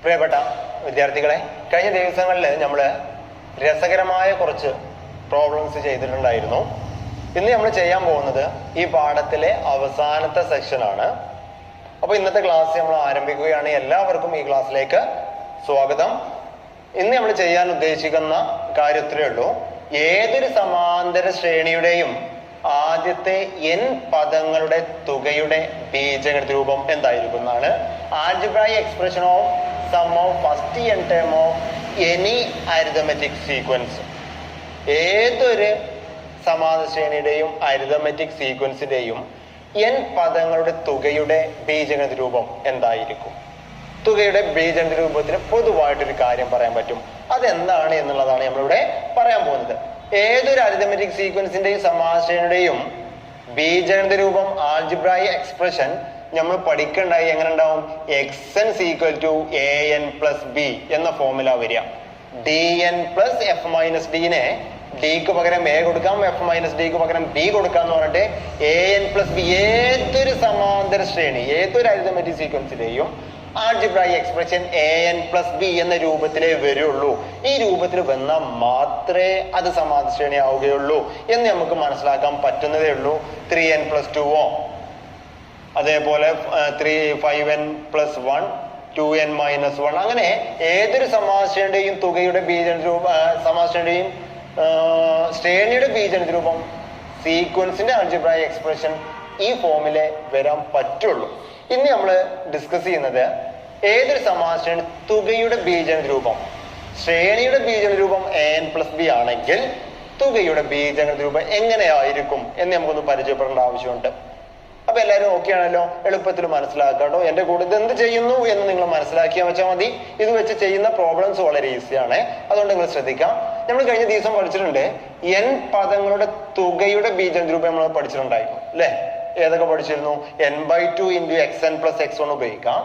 പ്രിയപ്പെട്ട വിദ്യാർത്ഥികളെ, കഴിഞ്ഞ ദിവസങ്ങളിൽ നമ്മൾ രസകരമായ കുറച്ച് പ്രോബ്ലംസ് ചെയ്തിട്ടുണ്ടായിരുന്നു. ഇന്ന് നമ്മൾ ചെയ്യാൻ പോകുന്നത് ഈ പാഠത്തിലെ അവസാനത്തെ സെക്ഷനാണ്. അപ്പോൾ ഇന്നത്തെ ക്ലാസ് നമ്മൾ ആരംഭിക്കുകയാണ്. എല്ലാവർക്കും ഈ ക്ലാസ്സിലേക്ക് സ്വാഗതം. ഇന്ന് നമ്മൾ ചെയ്യാൻ ഉദ്ദേശിക്കുന്ന കാര്യത്തിലേ ഉള്ളൂ, ഏതൊരു സമാന്തര ശ്രേണിയുടെയും ആദ്യത്തെ n പദങ്ങളുടെ തുകയുടെ ബീജഗണിത രൂപം എന്തായിരിക്കും എന്നാണ്. Algebraic expression of sum of first n term of any arithmetic sequence. ഏതൊരു സമാന്തര ശ്രേണിയുടെയും അരിതമെറ്റിക് സീക്വൻസിന്റെയും n പദങ്ങളുടെ തുകയുടെ ബീജഗണിത രൂപം എന്തായിരിക്കും? തുകയുടെ ബീജഗണിത രൂപത്തിന് പൊതുവായിട്ടൊരു കാര്യം പറയാൻ പറ്റും. അതെന്താണ് എന്നുള്ളതാണ് നമ്മളിവിടെ പറയാൻ പോകുന്നത്. ഏതൊരു അരിതമെറ്റിക് സീക്വൻസിന്റെയും സമാന്തരശ്രേണിയുടെയും ബീജഗണിത രൂപം ആൽജിബ്രായിക് എക്സ്പ്രഷൻ നമ്മൾ പഠിക്കണ്ടായി എങ്ങനെ ഉണ്ടാവും? xn = an + b എന്ന ഫോർമുല വരിക. dn + f - d നെ ഡിക്ക് പകരം എ കൊടുക്കാം, f - ഡിക്ക് പകരം ബി കൊടുക്കാം എന്ന് പറഞ്ഞിട്ട് an + b ഏതൊരു സമാന്തര ശ്രേണി, ഏതൊരു അരിതമെറ്റിക് സീക്വൻസിലെയും ആൽജിബ്രായിക് എക്സ്പ്രഷൻ an + b എന്ന രൂപത്തിലേ വരുള്ളൂ. ഈ രൂപത്തിൽ വന്നാൽ മാത്രമേ അത് സമാന്തര ശ്രേണി ആവുകയുള്ളൂ എന്ന് നമുക്ക് മനസ്സിലാക്കാൻ പറ്റുന്നതേ ഉള്ളൂ. 3n + 2 അതേപോലെ 5n + 1 2n - 1 അങ്ങനെ ഏതൊരു സമാന്തരശ്രേണിയുടെയും തുകയുടെ ബീജഗണിത രൂപം, സമാന്തരശ്രേണിയുടെയും ശ്രേണിയുടെ ബീജഗണിത രൂപം, സീക്വൻസിന്റെ ആൽജിബ്രായിക് എക്സ്പ്രഷൻ ഈ ഫോമിലെ വരാൻ പറ്റുള്ളൂ. ഇന്ന് നമ്മൾ ഡിസ്കസ് ചെയ്യുന്നത് ഏതൊരു സമാന്തരശ്രേണി തുകയുടെ ബീജഗണിത രൂപം, ശ്രേണിയുടെ ബീജഗണിത രൂപം an + b ആണെങ്കിൽ തുകയുടെ ബീജഗണിത രൂപം എങ്ങനെയായിരിക്കും എന്ന് നമുക്കൊന്ന് പരിചയപ്പെടേണ്ട ആവശ്യമുണ്ട്. അപ്പൊ എല്ലാവരും ഓക്കെ ആണല്ലോ? എളുപ്പത്തിൽ മനസ്സിലാക്കാട്ടോ. എന്റെ കൂടെ ഇത് എന്ത് ചെയ്യുന്നു എന്ന് നിങ്ങൾ മനസ്സിലാക്കിയാൽ വെച്ചാൽ മതി. ഇത് വെച്ച് ചെയ്യുന്ന പ്രോബ്ലംസ് വളരെ ഈസിയാണ്. അതുകൊണ്ട് നിങ്ങൾ ശ്രദ്ധിക്കാം. നമ്മൾ കഴിഞ്ഞ ദിവസം പഠിച്ചിട്ടുണ്ട് n പദങ്ങളുടെ തുകയുടെ ബീജഗണിത രൂപം നമ്മൾ പഠിച്ചിട്ടുണ്ടായിരുന്നു അല്ലെ? ഏതൊക്കെ പഠിച്ചിരുന്നു? n/2 × xn + x1 ഉപയോഗിക്കാം.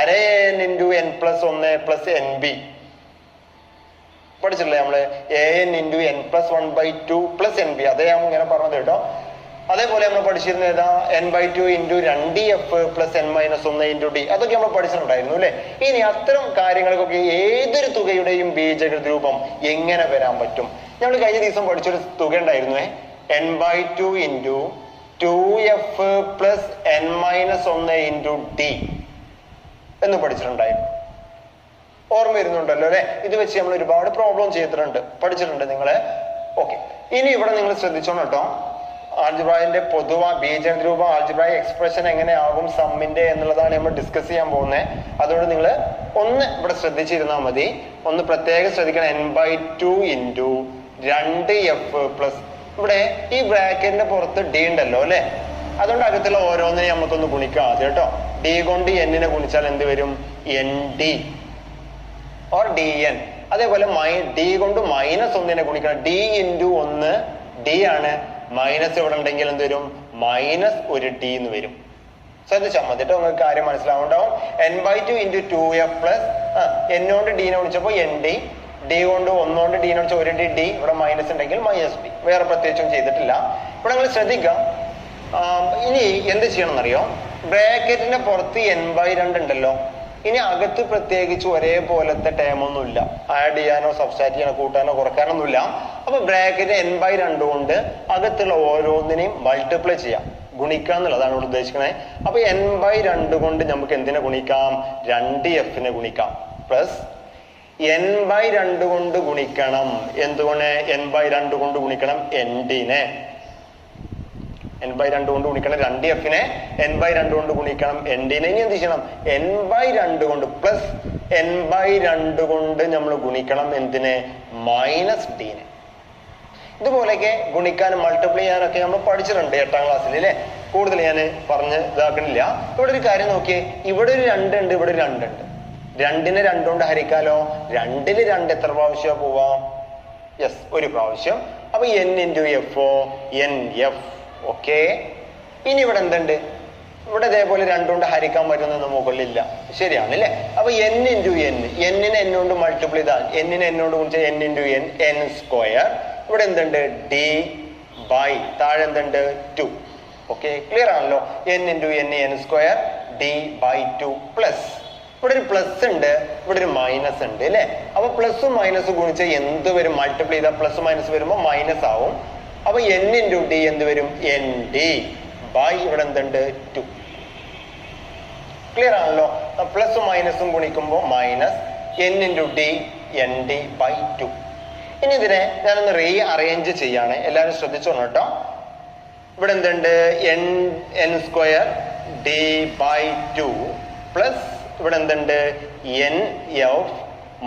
അര n × n + 1 + nb പഠിച്ചിട്ടില്ലേ നമ്മള്? an × n + 1/2 + nb. അതേ ഞാൻ ഇങ്ങനെ പറഞ്ഞത് കേട്ടോ. അതേപോലെ നമ്മൾ പഠിച്ചിരുന്നത് ഏതാ? n/2 × 2f + n - 1 × d. അതൊക്കെ നമ്മൾ പഠിച്ചിട്ടുണ്ടായിരുന്നു അല്ലെ? ഇനി അത്തരം കാര്യങ്ങൾക്കൊക്കെ ഏതൊരു തുകയുടെയും ബീജഗണിത രൂപം എങ്ങനെ വരാൻ പറ്റും? നമ്മൾ കഴിഞ്ഞ ദിവസം പഠിച്ചൊരു തുക ഉണ്ടായിരുന്നു, n/2 × 2f + n - 1 × d എന്ന് പഠിച്ചിട്ടുണ്ടായിരുന്നു. ഓർമ്മ വരുന്നുണ്ടല്ലോ അല്ലെ? ഇത് വെച്ച് നമ്മൾ ഒരുപാട് പ്രോബ്ലം ചെയ്തിട്ടുണ്ട്, പഠിച്ചിട്ടുണ്ട് നിങ്ങള്. ഓക്കെ, ഇനി ഇവിടെ നിങ്ങൾ ശ്രദ്ധിച്ചോണം കേട്ടോ. ആൽജിബ്രായിന്റെ പൊതുവാ ബീജഗണിത രൂപം, ആൽജിബ്രായിക് എക്സ്പ്രഷൻ എങ്ങനെയാകും സമ്മിന്റെ എന്നുള്ളതാണ് നമ്മൾ ഡിസ്കസ് ചെയ്യാൻ പോകുന്നത്. അതുകൊണ്ട് നിങ്ങൾ ഒന്ന് ഇവിടെ ശ്രദ്ധിച്ചിരുന്നാൽ മതി. ഒന്ന് പ്രത്യേകം ശ്രദ്ധിക്കണം. n/2 × 2f + ഇവിടെ ഈ ബ്രാക്കറ്റിന്റെ പുറത്ത് d ഉണ്ടല്ലോ അല്ലെ? അതുകൊണ്ട് അകത്തുള്ള ഓരോന്നിനെ നമുക്കൊന്ന് ഗുണിക്കാം ആദ്യം കേട്ടോ. d കൊണ്ട് n നെ ഗുണിച്ചാൽ എന്ത് വരും? nd or dn. അതേപോലെ d കൊണ്ട് -1 നെ ഗുണിക്കണം. d × 1 d ആണ്. മൈനസ് ഇവിടെ ഉണ്ടെങ്കിൽ എന്ത് വരും? -1d എന്ന് വരും. ശ്രദ്ധിച്ചാൽ മതി കേട്ടോ, നിങ്ങൾക്ക് കാര്യം മനസ്സിലാവുണ്ടാവും. n/2 × 2f + n കൊണ്ട് d നെ ഗുണിച്ചപ്പോ nd, d കൊണ്ട് 1 കൊണ്ട് d നെ ഗുണിച്ച 1d d, ഇവിടെ മൈനസ് ഉണ്ടെങ്കിൽ -d. വേറെ പ്രത്യേകിച്ചും ചെയ്തിട്ടില്ല. ഇവിടെ നിങ്ങൾ ശ്രദ്ധിക്കാം. ഇനി എന്ത് ചെയ്യണം എന്നറിയോ? ബ്രാക്കറ്റിന്റെ പുറത്ത് n/2 ഉണ്ടല്ലോ. ഇനി അകത്ത് പ്രത്യേകിച്ച് ഒരേപോലത്തെ ടേം ഒന്നുമില്ല. ആഡ് ചെയ്യാനോ സബ്സ്ട്രാക്ട് ചെയ്യാനോ കൂട്ടാനോ കുറക്കാനൊന്നുമില്ല. അപ്പൊ ബ്രാക്കറ്റ് n/2 കൊണ്ട് അകത്തുള്ള ഓരോന്നിനെയും മൾട്ടിപ്ലൈ ചെയ്യാം, ഗുണിക്കുക എന്നുള്ളതാണ് ഇവിടെ ഉദ്ദേശിക്കുന്നത്. അപ്പൊ n/2 കൊണ്ട് നമുക്ക് എന്തിനെ ഗുണിക്കാം? 2f നെ ഗുണിക്കാം. പ്ലസ് n/2 കൊണ്ട് ഗുണിക്കണം. എന്തുകൊണ്ട് n/2 കൊണ്ട് ഗുണിക്കണം? nd നെ. n/2 കൊണ്ട് ഗുണിക്കണം 2f നെ, n/2 കൊണ്ട് ഗുണിക്കണം nd നെ. ഇനി എന്ത് ചെയ്യണം? n/2 കൊണ്ട് പ്ലസ് n/2 കൊണ്ട് നമ്മൾ ഗുണിക്കണം എന്തിനെ? -d നെ. ഇതുപോലെയൊക്കെ ഗുണിക്കാനും മൾട്ടിപ്ലൈ ചെയ്യാനൊക്കെ നമ്മൾ പഠിച്ചിട്ടുണ്ട് 8ാം ക്ലാസ്സിൽ അല്ലെ? കൂടുതൽ ഞാൻ പറഞ്ഞ് ഇതാക്കണില്ല. ഇവിടെ ഒരു കാര്യം നോക്കിയേ, ഇവിടെ ഒരു 2 ഉണ്ട്, ഇവിടെ ഒരു 2 ഉണ്ട്. 2നെ 2 കൊണ്ട് ഹരിക്കാലോ. 2ൽ 2 എത്ര പ്രാവശ്യം പോവാം? യെസ്, ഒരു പ്രാവശ്യം. അപ്പൊ n × f nf. ഓക്കെ, ഇനി ഇവിടെ എന്തുണ്ട്? ഇവിടെ ഇതേപോലെ 2 കൊണ്ട് ഹരിക്കാൻ പറ്റുന്ന മുകളിലില്ല. ശരിയാണ് അല്ലെ? അപ്പൊ n × n, n-നെ n കൊണ്ട് മൾട്ടിപ്ലൈ ചെയ്താൽ, n-നെ n കൊണ്ട് ഗുണിച്ചാൽ n × n, n². ഇവിടെ എന്തുണ്ട്? d താഴെ എന്തുണ്ട്? 2. ഓക്കെ, ക്ലിയർ ആണല്ലോ? n × n n² d/2 plus ഇവിടെ ഒരു പ്ലസ് ഉണ്ട്, ഇവിടെ ഒരു മൈനസ് ഉണ്ട് അല്ലെ. അപ്പൊ പ്ലസും മൈനസും ഗുണിച്ച എന്ത് വരും? മൾട്ടിപ്ലൈ ചെയ്താൽ പ്ലസ് മൈനസ് വരുമ്പോ മൈനസ് ആവും. അപ്പൊ n ഇൻറ്റു ഡി എന്ത് വരും? എൻ ഡി ബൈ ഇവിടെ എന്തുണ്ട്? 2. ക്ലിയർ ആണല്ലോ. പ്ലസും മൈനസും ഗുണിക്കുമ്പോൾ minus n into d n d by 2. ഇനി ഇതിനെ ഞാനൊന്ന് റീ അറേഞ്ച് ചെയ്യാണ്, എല്ലാവരും ശ്രദ്ധിച്ചോണം കേട്ടോ. ഇവിടെ എന്തുണ്ട്? n square d by 2 plus ഇവിടെ എന്തുണ്ട്? N f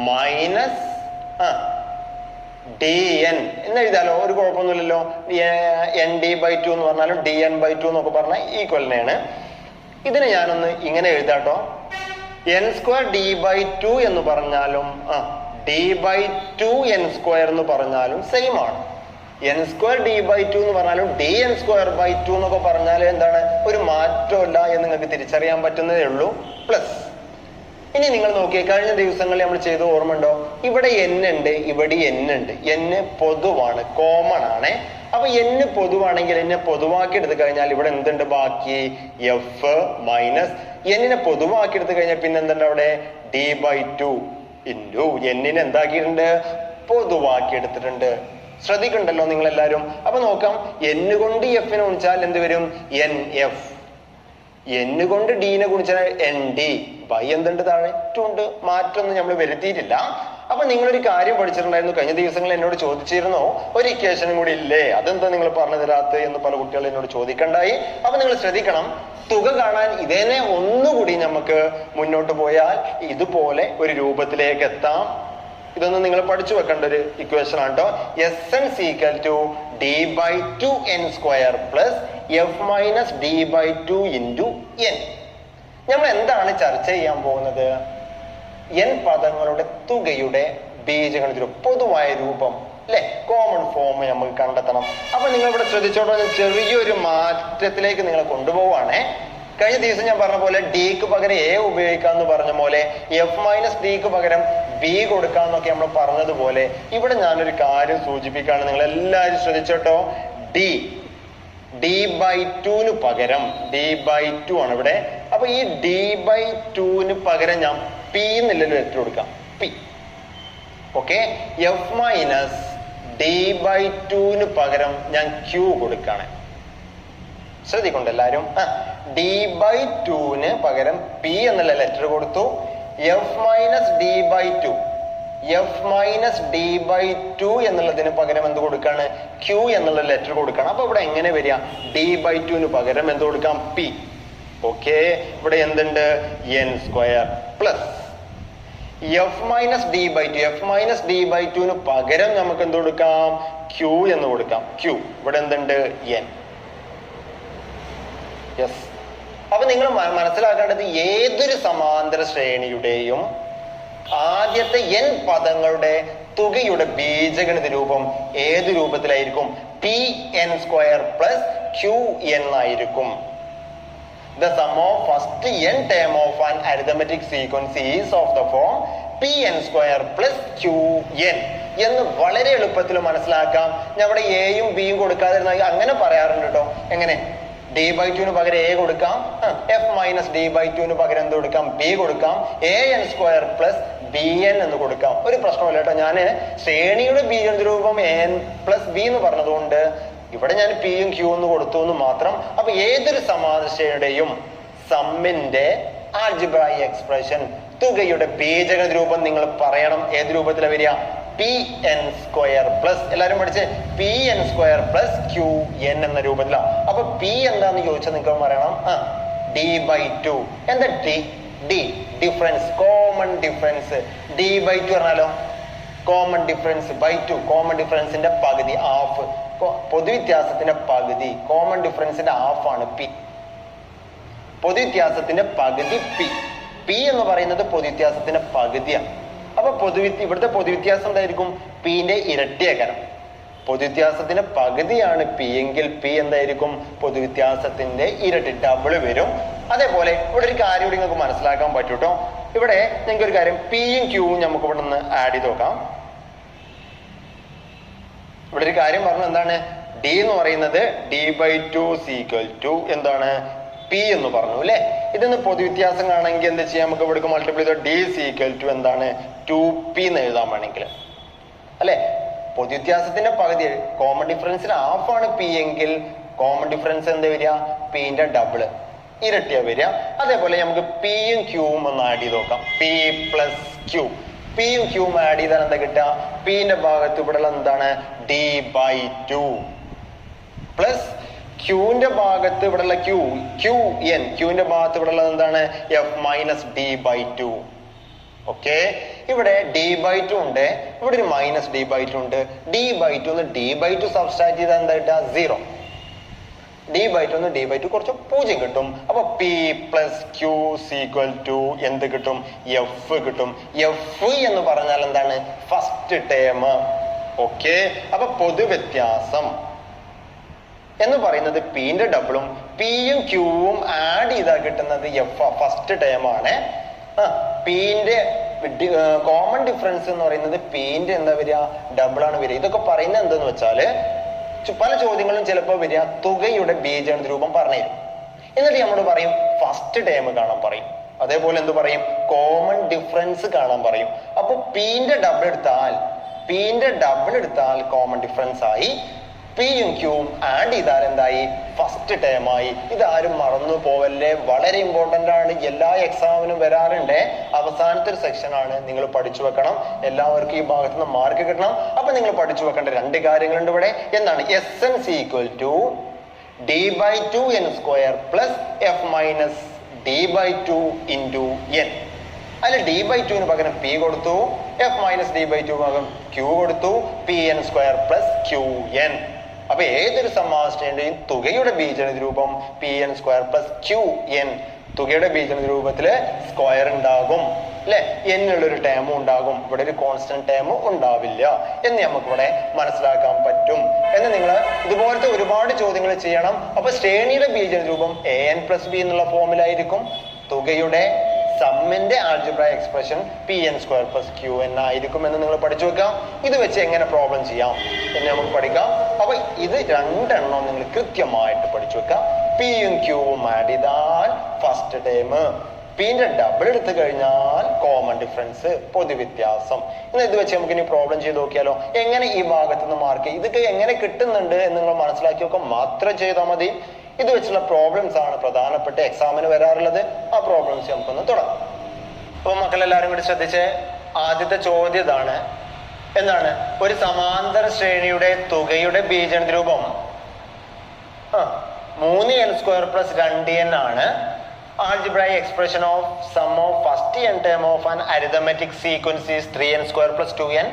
minus d n എന്ന് എഴുതാലോ, ഒരു കുഴപ്പമൊന്നുമില്ലല്ലോ. എൻ ഡി ബൈ 2 എന്ന് പറഞ്ഞാലും ഡി എൻ ബൈ 2 എന്നൊക്കെ പറഞ്ഞാൽ ഈക്വലിനെയാണ്. ഇതിനെ ഞാനൊന്ന് ഇങ്ങനെ എഴുതാട്ടോ. എൻ സ്ക്വയർ ഡി ബൈ 2 എന്ന് പറഞ്ഞാലും ഡി ബൈ 2 എൻ സ്ക്വയർ എന്ന് പറഞ്ഞാലും സെയിം ആണ്. എൻ സ്ക്വയർ ഡി ബൈ 2 എന്ന് പറഞ്ഞാലും ഡി എൻ സ്ക്വയർ ബൈ 2 എന്നൊക്കെ പറഞ്ഞാൽ എന്താണ്? ഒരു മാറ്റമില്ല എന്ന് നിങ്ങൾക്ക് തിരിച്ചറിയാൻ പറ്റുന്നതേ ഉള്ളൂ. പ്ലസ് ഇനി നിങ്ങൾ നോക്കിയേ, കഴിഞ്ഞ ദിവസങ്ങളിൽ നമ്മൾ ചെയ്ത് ഓർമ്മ ഉണ്ടോ? ഇവിടെ n ഉണ്ട്, ഇവിടെ n ഉണ്ട്. n പൊതുവാണ്, കോമൺ ആണ്. അപ്പൊ n പൊതുവാണെങ്കിൽ എന്നെ പൊതുവാക്കി എടുത്തു കഴിഞ്ഞാൽ ഇവിടെ എന്തുണ്ട് ബാക്കി? എഫ് മൈനസ് എന്നിനെ പൊതുവാക്കി എടുത്തു കഴിഞ്ഞാൽ പിന്നെ എന്തുണ്ട് അവിടെ? ഡി ബൈ 2 ഇൻറ്റു എന്നിനെ എന്താക്കിയിട്ടുണ്ട്? പൊതുവാക്കി എടുത്തിട്ടുണ്ട്. ശ്രദ്ധിക്കണ്ടല്ലോ നിങ്ങൾ എല്ലാവരും. അപ്പൊ നോക്കാം, n കൊണ്ട് എഫിനെ ഗുണിച്ചാൽ എന്ത് വരും? N F. n കൊണ്ട് ഡീനെ ഗുണിച്ചാൽ എൻ ഡി ബൈ എന്തുണ്ട്? താഴെ 2 ഉണ്ട്. മാറ്റമൊന്നും നമ്മൾ വരുത്തിയിട്ടില്ല. അപ്പൊ നിങ്ങളൊരു കാര്യം പഠിച്ചിട്ടുണ്ടായിരുന്നു, കഴിഞ്ഞ ദിവസങ്ങളിൽ എന്നോട് ചോദിച്ചിരുന്നു, ഒരു ഇക്വേഷനും കൂടി ഇല്ലേ, അതെന്താ നിങ്ങൾ പറഞ്ഞു തരാത്ത എന്ന് പല കുട്ടികൾ എന്നോട് ചോദിക്കണ്ടായി. അപ്പൊ നിങ്ങൾ ശ്രദ്ധിക്കണം, തുക കാണാൻ ഇതേനെ ഒന്നുകൂടി നമുക്ക് മുന്നോട്ട് പോയാൽ ഇതുപോലെ ഒരു രൂപത്തിലേക്ക് എത്താം. ഇതൊന്നും നിങ്ങൾ പഠിച്ചു വെക്കേണ്ട ഒരു ഇക്വേഷൻ ആണ് കേട്ടോ. S n equal to by 2 n square plus f minus D by 2 into n. നമ്മൾ എന്താണ് ചർച്ച ചെയ്യാൻ പോകുന്നത്? n പദങ്ങളുടെ തുകയുടെ ബീജഗണിത പൊതുവായ രൂപം അല്ലെ, കോമൺ ഫോം നമുക്ക് കണ്ടെത്തണം. അപ്പൊ നിങ്ങൾ ഇവിടെ ശ്രദ്ധിച്ചോട്ടോ, ചെറിയൊരു മാറ്റത്തിലേക്ക് നിങ്ങളെ കൊണ്ടുപോവാണേ. കഴിഞ്ഞ ദിവസം ഞാൻ പറഞ്ഞ പോലെ ഡിക്ക് പകരം എ ഉപയോഗിക്കാന്ന് പറഞ്ഞ പോലെ എഫ് മൈനസ് ഡിക്ക് പകരം ബി കൊടുക്കാന്നൊക്കെ നമ്മൾ പറഞ്ഞതുപോലെ ഇവിടെ ഞാനൊരു കാര്യം സൂചിപ്പിക്കുകയാണ്, നിങ്ങൾ എല്ലാവരും ശ്രദ്ധിച്ചോട്ടോ. ഡി ബൈ 2 പകരം ഡി ബൈ 2 ആണ് ഇവിടെ. അപ്പൊ ഈ ഡി ബൈ 2 പകരം ഞാൻ പി എന്നുള്ളൊരു ലെറ്റർ കൊടുക്കാം, p. Okay, f minus D by 2 പകരം ഞാൻ ക്യൂ കൊടുക്കാണ്. ശ്രദ്ധിക്കൊണ്ട് എല്ലാരും. ഡി ബൈ 2 പകരം പി എന്നുള്ള ലെറ്റർ കൊടുത്തു. F minus D by 2 F minus D by 2 എന്നുള്ളതിന് പകരം എന്ത് കൊടുക്കാണ്? ക്യൂ എന്നുള്ള ലെറ്റർ കൊടുക്കണം. അപ്പൊ ഇവിടെ എങ്ങനെ വരിക? ഡി ബൈ 2 പകരം എന്ത് കൊടുക്കാം? പി. ഓക്കെ, ഇവിടെ എന്തുണ്ട്? N square plus f minus D by 2 F minus D by 2 പകരം നമുക്ക് എന്ത് കൊടുക്കാം? ക്യൂ എന്ന് കൊടുക്കാം. ക്യൂ ഇവിടെ എന്തുണ്ട്? എൻ. യെസ്. അപ്പൊ നിങ്ങൾ മനസ്സിലാക്കേണ്ടത് ഏതൊരു സമാന്തര ശ്രേണിയുടെയും ആദ്യത്തെ n പദങ്ങളുടെ തുകയുടെ ബീജഗണിത രൂപം ഏത് രൂപത്തിലായിരിക്കും? P n square plus q n ആയിരിക്കും. The sum of first n term of an arithmetic sequence is of the form pn square plus qn എന്ന് വളരെ എളുപ്പത്തിൽ മനസ്സിലാക്കാം. ഞാൻ ഇവിടെ എയും ബിയും കൊടുക്കാതിരുന്ന അങ്ങനെ പറയാറുണ്ട് കേട്ടോ. എങ്ങനെ? ഡി ബൈ 2 പകരം എ കൊടുക്കാം, എഫ് മൈനസ് ഡി ബൈ 2 പകരം എന്ത് കൊടുക്കാം? ബി കൊടുക്കാം. A N square plus B N എന്ന് കൊടുക്കാം. ഒരു പ്രശ്നമില്ല കേട്ടോ. ഞാൻ ശ്രേണിയുടെ ബീജഗണിത രൂപം എൻ പ്ലസ് ബി എന്ന് പറഞ്ഞതുകൊണ്ട് ഇവിടെ ഞാൻ പിയും ക്യൂ എന്ന് കൊടുത്തു എന്ന് മാത്രം. അപ്പൊ ഏതൊരു സമാന്തരശ്രേണിയുടെയും സമ്മിന്റെ ആൾജിബ്രായിക് എക്സ്പ്രഷൻ തുകയുടെ ബീജഗണിത രൂപം നിങ്ങൾ പറയണം. ഏത് രൂപത്തിലാണ് വരിക? പി എൻ സ്ക്വയർ പ്ലസ്, എല്ലാരും പഠിച്ച് p n square plus q n എന്ന രൂപത്തിലാണ്. അപ്പൊ പി എന്താന്ന് ചോദിച്ചാൽ നിങ്ങൾക്ക് പറയണം ഡി ബൈ 2. എന്താ d? D difference, common difference. D by 2 പറഞ്ഞാലോ കോമൺ ഡിഫറൻസ് ബൈ 2, കോമൺ ഡിഫറൻസിന്റെ പകുതി, ഹാഫ്. പൊതുവ്യത്യാസത്തിന്റെ പകുതി, കോമൺ ഡിഫറൻസിന്റെ ഹാഫ് ആണ് പി. പൊതുവ്യത്യാസത്തിന്റെ പകുതി പി. പി എന്ന് പറയുന്നത് പൊതുവ്യത്യാസത്തിന്റെ പകുതിയാണ്. അപ്പൊ ഇവിടുത്തെ പൊതുവ്യത്യാസം എന്തായിരിക്കും? പിന്റെ ഇരട്ടിയാകരം. പൊതുവ്യത്യാസത്തിന്റെ പകുതിയാണ് പി എങ്കിൽ പി എന്തായിരിക്കും? പൊതുവ്യത്യാസത്തിന്റെ ഇരട്ടി, ഡബിള് വരും. അതേപോലെ ഇവിടെ ഒരു കാര്യം കൂടി നിങ്ങൾക്ക് മനസ്സിലാക്കാൻ പറ്റും കേട്ടോ. ഇവിടെ നിങ്ങൾക്ക് ഒരു കാര്യം, പിയും ക്യൂവും നമുക്ക് ഇവിടെ നിന്ന് ആഡ് ചെയ്ത് നോക്കാം. ഇവിടെ ഒരു കാര്യം പറഞ്ഞു, എന്താണ്? ഡി എന്ന് പറയുന്നത് ഡി ബൈ 2 സീക്വൽ ടു എന്താണ്? പി എന്ന് പറഞ്ഞു അല്ലെ. ഇതിന്ന് പൊതുവ്യത്യാസം കാണണമെങ്കിൽ എന്താ ചെയ്യാം, നമുക്ക് ഇവിടെ മൾട്ടിപ്ലൈ ചെയ്ത ഡി ഈസ് ഈക്വൽ ടു എന്താണ് 2p എന്ന് എഴുതാൻ വേണമെങ്കിൽ അല്ലെ. പൊതുവ്യത്യാസത്തിന്റെ പകുതി, കോമൺ ഡിഫറൻസിന് ഹാഫ് ആണ് പി എങ്കിൽ കോമൺ ഡിഫറൻസ് എന്താ വരിക, പിന്റെ ഡബിള് ഇരട്ടിയാ വരിക. അതേപോലെ നമുക്ക് പിയും ക്യൂവും ഒന്ന് ആഡ് ചെയ്ത് നോക്കാം. പി പ്ലസ് ക്യൂ, പിയും ക്യൂവും ആഡ് ചെയ്താൽ എന്താ കിട്ടുക, പിന്റെ ഭാഗത്ത് ഇവിടെ എന്താണ് d/2 പ്ലസ് ക്യൂവിന്റെ ഭാഗത്ത് ഇവിടെയുള്ള ക്യൂവിന്റെ ഭാഗത്ത് ഇവിടെ ഉള്ളത് എന്താണ് f-d/2. ഓക്കെ, ഇവിടെ d/2 ഉണ്ട്, ഇവിടെ ഒരു -d/2 ഉണ്ട്. d/2 d/2 സബ്സ്ട്രാക്ട് ചെയ്താൽ എന്താ കിട്ടുക 0. d/2 d/2 കുറച്ച് 0 കിട്ടും. അപ്പൊ p plus q equal to എന്ത് കിട്ടും, f കിട്ടും. f എന്ന് പറഞ്ഞാൽ എന്താണ്, ഫസ്റ്റ് ടേം. ഓക്കെ, അപ്പൊ പൊതുവ്യത്യാസം എന്ന് പറയുന്നത് പിന്റെ ഡബിളും പിയും ക്യൂവും ആഡ് ചെയ്താൽ കിട്ടുന്നത് എഫ് ഫസ്റ്റ് ടേം ആണ്. പിന്റെ കോമൺ ഡിഫറൻസ് എന്ന് പറയുന്നത് പിന്റെ എന്താ വരിക, ഡബിൾ ആണ് വരിക. ഇതൊക്കെ പറയുന്നത് എന്തെന്ന് വെച്ചാല് പല ചോദ്യങ്ങളും ചിലപ്പോൾ വരിക തുകയുടെ ബീജഗണിത രൂപം പറഞ്ഞുതരും, എന്നിട്ട് നമ്മളോട് പറയും ഫസ്റ്റ് ടേം കാണാൻ പറയും. അതേപോലെ എന്ത് പറയും, കോമൺ ഡിഫറൻസ് കാണാൻ പറയും. അപ്പൊ പിന്റെ ഡബിൾ എടുത്താൽ കോമൺ ഡിഫറൻസ് ആയി, പിയും ക്യൂവും ആഡ് ചെയ്താൽ എന്തായി, ഫസ്റ്റ് ടേം ആയി. ഇതാരും മറന്നു പോവല്ലേ, വളരെ ഇമ്പോർട്ടന്റ് ആണ്, എല്ലാ എക്സാമിനും വരാറുണ്ട്. അവസാനത്തെ ഒരു സെക്ഷൻ ആണ്, നിങ്ങൾ പഠിച്ചു വെക്കണം. എല്ലാവർക്കും ഈ ഭാഗത്ത് നിന്ന് മാർക്ക് കിട്ടണം. അപ്പൊ നിങ്ങൾ പഠിച്ചു വെക്കേണ്ട 2 കാര്യങ്ങളുണ്ട് ഇവിടെ. എന്താണ്, SN equal to d/2n² plus f-d/2 into n. അതിൽ d/2 പകരം p കൊടുത്തു, f-d/2 പകരം q കൊടുത്തു, pn² പ്ലസ് qn. അപ്പൊ ഏതൊരു സമാസത്തിന്റെയും തുകയുടെ ബീജഗണിത രൂപം pn² പ്ലസ് qn. തുകയുടെ ബീജഗണിത രൂപത്തില് സ്ക്വയർ ഉണ്ടാകും അല്ലെ, എന്നുള്ളൊരു ടേമും ഉണ്ടാകും, ഇവിടെ ഒരു കോൺസ്റ്റന്റ് ടേം ഉണ്ടാവില്ല എന്ന് നമുക്ക് ഇവിടെ മനസ്സിലാക്കാൻ പറ്റും. എന്ന് നിങ്ങൾ ഇതുപോലത്തെ ഒരുപാട് ചോദ്യങ്ങൾ ചെയ്യണം. അപ്പൊ ശ്രേണിയുടെ ബീജഗണിത രൂപം an+b എന്നുള്ള ഫോമിലായിരിക്കും. തുകയുടെ സമ്മിന്റെ algebraic expression pn² plus qn ആയിരിക്കും എന്ന് നിങ്ങൾ പഠിച്ചു വെക്കാം. ഇത് വെച്ച് എങ്ങനെ പ്രോബ്ലം ചെയ്യാം എന്ന് നമുക്ക് പഠിക്കാം. അപ്പൊ ഇത് 2 എണ്ണം നിങ്ങൾ കൃത്യമായിട്ട് പഠിച്ചു വെക്കാം. പിയും ക്യൂവും ആഡ് ചെയ്താൽ ഫസ്റ്റ് ടേം, പിന്റെ ഡബിൾ എടുത്തു കഴിഞ്ഞാൽ കോമൺ ഡിഫറൻസ്, പൊതുവ്യത്യാസം. ഇന്ന് ഇത് വെച്ച് നമുക്ക് ഇനി പ്രോബ്ലം ചെയ്ത് നോക്കിയാലോ. എങ്ങനെ ഈ ഭാഗത്ത് നിന്ന് മാർക്ക്, ഇതൊക്കെ എങ്ങനെ കിട്ടുന്നുണ്ട് എന്ന് നിങ്ങൾ മനസ്സിലാക്കി നോക്കാം, മാത്രം ചെയ്താൽ മതി. ഇത് വെച്ചുള്ള പ്രോബ്ലംസ് ആണ് പ്രധാനപ്പെട്ട എക്സാമിന് വരാറുള്ളത്. ആ പ്രോബ്ലംസ് നമുക്കൊന്ന് തുടങ്ങാം. അപ്പൊ മക്കളെല്ലാരും കൂടി ശ്രദ്ധിച്ച്, ആദ്യത്തെ ചോദ്യം ഇതാണ്. എന്താണ്, ഒരു സമാന്തര ശ്രേണിയുടെ തുകയുടെ ബീജഗണിത രൂപം 3n² പ്ലസ് 2n ആണ്. Algebraic expression of sum of first n term of an arithmetic sequence is 3n² plus 2n.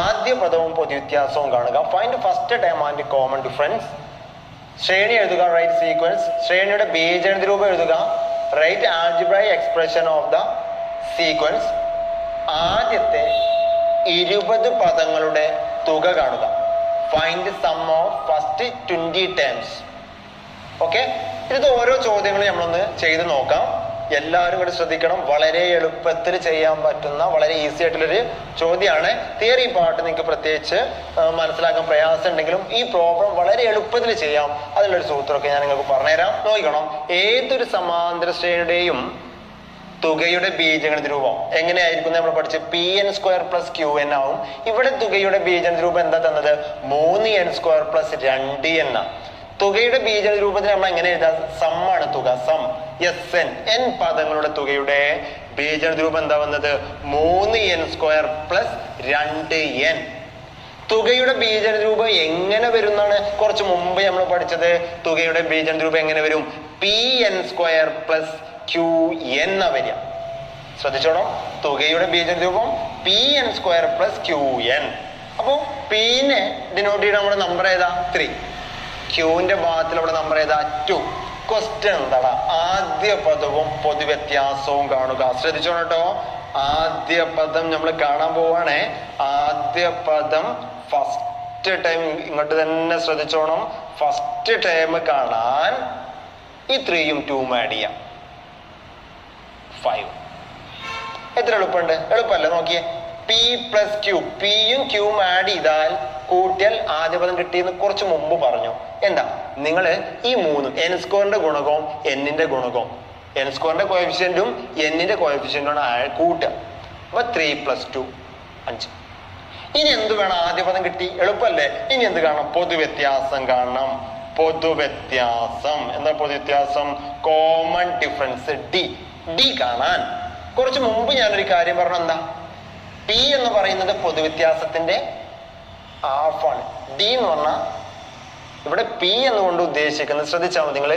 ആദ്യ പദവും പൊതുവ്യത്യാസവും കാണുക. Find first term and common difference. ശ്രേണി എഴുതുക, റൈറ്റ് സീക്വൻസ്. ശ്രേണിയുടെ ബീജഗണിത രൂപം എഴുതുക, write algebraic expression of the sequence. ആദ്യത്തെ 20 പദങ്ങളുടെ തുക കാണുക. Find sum of first 20 terms. Okay, ഇത് ഓരോ ചോദ്യങ്ങളും നമ്മളൊന്ന് ചെയ്ത് നോക്കാം. എല്ലാവരും കൂടി ശ്രദ്ധിക്കണം. വളരെ എളുപ്പത്തിൽ ചെയ്യാൻ പറ്റുന്ന വളരെ ഈസി ആയിട്ടുള്ളൊരു ചോദ്യമാണ്. തിയറി പാർട്ട് നിങ്ങൾക്ക് പ്രത്യേകിച്ച് മനസ്സിലാക്കാൻ പ്രയാസം ഉണ്ടെങ്കിലും ഈ പ്രോബ്ലം വളരെ എളുപ്പത്തിൽ ചെയ്യാം. അതിനുള്ളൊരു സൂത്രമൊക്കെ ഞാൻ നിങ്ങൾക്ക് പറഞ്ഞുതരാം. നോക്കണം, ഏതൊരു സമാന്തര ശ്രേണിയുടെയും തുകയുടെ ബീജഗണിത രൂപം എങ്ങനെയായിരിക്കും നമ്മൾ പഠിച്ച് pn² പ്ലസ് qn ആവും. ഇവിടെ തുകയുടെ ബീജഗണിത രൂപം എന്താ തന്നത്, 3n² പ്ലസ് 2n. തുകയുടെ ബീജഗണിത രൂപത്തിൽ നമ്മൾ എങ്ങനെ എഴുതാം, സമ്മാണ് തുക, സം SN. n പദങ്ങളുടെ തുകയുടെ ബീജഗണിത രൂപം എന്താ വന്നത്, 3n² പ്ലസ് 2n. തുകയുടെ ബീജഗണിത രൂപം എങ്ങനെ വരുന്നാണ് കുറച്ച് മുമ്പ് നമ്മൾ പഠിച്ചത്. തുകയുടെ ബീജഗണിത രൂപം എങ്ങനെ വരും, pn² പ്ലസ് qn വരിക. ശ്രദ്ധിച്ചോണം, തുകയുടെ ബീജഗണിത രൂപം pn² പ്ലസ് qn. അപ്പൊ പിന്നെ ഡിനോട്ട് ചെയ്യണം നമ്മുടെ നമ്പർ ഏതാ, 3. ക്യൂവിന്റെ ഭാഗത്തിൽ അവിടെ നമ്പർ ഏതാ, 2. ക്വസ്റ്റ്യൻ എന്താണ്, ആദ്യ പദവും പൊതുവ്യത്യാസവും കാണുക. ശ്രദ്ധിച്ചോണം കേട്ടോ, ആദ്യ പദം നമ്മൾ കാണാൻ പോവാണേ. ആദ്യ പദം ഫസ്റ്റ് ടൈം ഇങ്ങോട്ട് തന്നെ ശ്രദ്ധിച്ചോണം. ഫസ്റ്റ് ടൈം കാണാൻ ഈ 3യും 2ഉം ആഡ് ചെയ്യാം, 5. എത്ര എളുപ്പമുണ്ട്, എളുപ്പമല്ല. നോക്കിയേ, പി പ്ലസ് ക്യൂ, പിയും ക്യൂവും ആഡ് ചെയ്താൽ കൂട്ടിയാൽ ആദ്യ പദം കിട്ടിയെന്ന് കുറച്ച് മുമ്പ് പറഞ്ഞു. എന്താ, നിങ്ങൾ ഈ മൂന്നും എൻ സ്ക്വയറിന്റെ ഗുണകവും എന്നിന്റെ ഗുണകവും എൻ സ്ക്വയറിന്റെ കോഎഫിഷ്യന്റും എന്നിന്റെ കോഎഫിഷ്യന്റും കൂട്ടുക. അപ്പൊ 3 + 2 5. ഇനി എന്ത് വേണം? ആദ്യ പദം കിട്ടി, എളുപ്പല്ലേ? ഇനി എന്ത് കാണണം? പൊതുവ്യത്യാസം കാണണം. പൊതുവ്യത്യാസം എന്താ? പൊതുവ്യത്യാസം കോമൺ ഡിഫറൻസ് ഡി കാണാൻ കുറച്ച് മുമ്പ് ഞാനൊരു കാര്യം പറഞ്ഞു. എന്താ? പി എന്ന് പറയുന്നത് പൊതുവ്യത്യാസത്തിന്റെ ഹാഫാണ്. ഡി എന്ന് പറഞ്ഞാൽ ഇവിടെ പി എന്നുകൊണ്ട് ഉദ്ദേശിക്കുന്നത്, ശ്രദ്ധിച്ചാൽ മതി നിങ്ങൾ,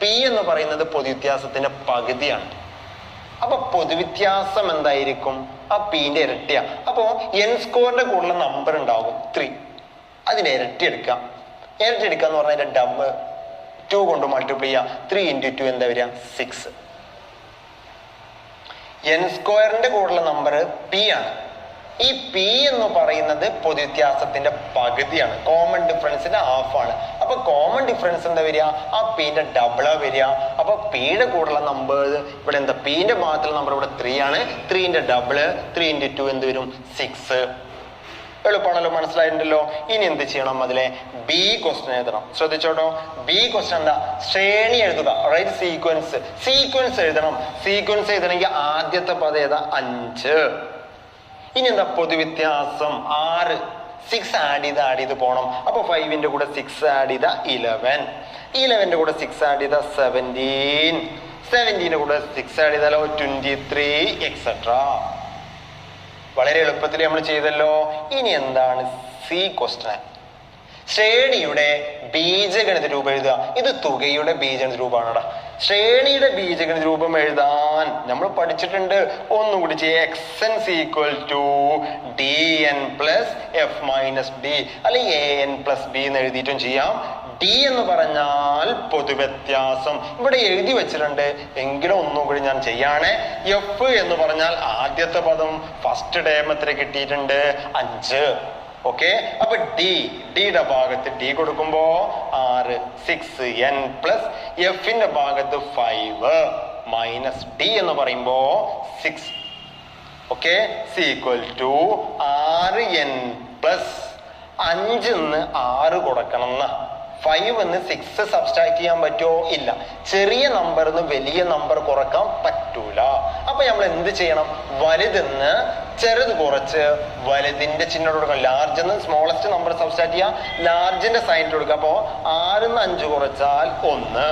പി എന്ന് പറയുന്നത് പൊതുവ്യത്യാസത്തിന്റെ പകുതിയാണ്. അപ്പൊ പൊതുവ്യത്യാസം എന്തായിരിക്കും? ആ പിന്റെ ഇരട്ടിയാ. അപ്പോ എൻ സ്ക്വയറിന്റെ കൂടുതൽ നമ്പർ ഉണ്ടാകും 3. അതിന്റെ ഇരട്ടി എടുക്കാം. ഇരട്ടി എടുക്കാന്ന് പറഞ്ഞാൽ ഡബിൾ 2 കൊണ്ട് മൾട്ടിപ്ലൈ ചെയ്യാം. 3 × 2 എന്താ വരിക? 6. എൻ സ്ക്വയറിന്റെ കൂടുതൽ നമ്പർ പി ആണ്. ഈ പി എന്ന് പറയുന്നത് പൊതുവ്യത്യാസത്തിന്റെ പകുതിയാണ്, കോമൺ ഡിഫറൻസിന്റെ ഹാഫാണ്. അപ്പൊ കോമൺ ഡിഫറൻസ് എന്താ വരിക? ആ പിന്റെ ഡബിളാ വരിക. അപ്പൊ പിയുടെ കൂടെയുള്ള നമ്പർ ഇവിടെ എന്താ? പിന്റെ ഭാഗത്തുള്ള നമ്പർ ഇവിടെ 3 ആണ്. 3ന്റെ ഡബിള് 3 × 2 എന്ത് വരും? 6. എളുപ്പമാണല്ലോ, മനസ്സിലായിട്ടുണ്ടല്ലോ. ഇനി എന്ത് ചെയ്യണം? അതിലെ ബി ക്വസ്റ്റ്യൻ എഴുതണം. ശ്രദ്ധിച്ചോട്ടോ, ബി ക്വസ്റ്റ്യൻ എന്താ? ശ്രേണി എഴുതുക. റൈറ്റ്? സീക്വൻസ് എഴുതണം. സീക്വൻസ് എഴുതണമെങ്കിൽ ആദ്യത്തെ പദം ഏതാ? 5. ഇനി എന്താ? പൊതുവ്യത്യാസം 6. 6 ആഡ് ചെയ്ത് പോണം. അപ്പൊ 5ന്റെ കൂടെ 6 ആഡ് ചെയ്ത 11. 11ന്റെ കൂടെ 6 ആഡ് ചെയ്ത 17. 17ന്റെ കൂടെ 6 ആഡ് ചെയ്താലോ 23 എക്സെട്ര. വളരെ എളുപ്പത്തിൽ നമ്മൾ ചെയ്തല്ലോ. ഇനി എന്താണ് സി ക്വസ്റ്റ്യൻ? ശ്രേണിയുടെ ബീജഗണിത രൂപം എഴുതുക. ഇത് തുകയുടെ ബീജഗണിത രൂപമാണടാ. ശ്രേണിയുടെ ബീജഗണിത രൂപം എഴുതാൻ നമ്മൾ പഠിച്ചിട്ടുണ്ട്. ഒന്നുകൂടി ചെയ്യാം. xn = dn + f - d അല്ലെങ്കിൽ an + b എന്ന് എഴുതിയിട്ടും ചെയ്യാം. ഡി എന്ന് പറഞ്ഞാൽ പൊതുവ്യത്യാസം ഇവിടെ എഴുതി വെച്ചിട്ടുണ്ട്, എങ്കിലും ഒന്നും കൂടി ഞാൻ ചെയ്യാണ്. എഫ് എന്ന് പറഞ്ഞാൽ ആദ്യത്തെ പദം ഫസ്റ്റ് ടേം എത്ര കിട്ടിയിട്ടുണ്ട്? 5. ഓക്കെ. അപ്പൊ ഡിയുടെ ഭാഗത്ത് ഡി കൊടുക്കുമ്പോ 6 6n + എഫിന്റെ ഭാഗത്ത് 5 - d എന്ന് പറയുമ്പോ 6. ഓക്കെ. സി = 6n + 5 6 കൊടുക്കണം. 5 6 സബ്സ്ട്രാക്ട് ചെയ്യാൻ പറ്റുമോ? ഇല്ല. ചെറിയ നമ്പറിന്ന് വലിയ നമ്പർ കുറക്കാൻ പറ്റൂല. അപ്പൊ നമ്മൾ എന്ത് ചെയ്യണം? വലുതെന്ന് ചെറുത് കുറച്ച് വലുതിന്റെ ചിഹ്നം കൊടുക്കണം. ലാർജ് സ്മോളസ്റ്റ് നമ്പർ സബ്സ്ട്രാക്ട് ചെയ്യാം, ലാർജിന്റെ സൈൻ കൊടുക്കുക. അപ്പോ 6 ന്ന് 5 കുറച്ചാൽ 1.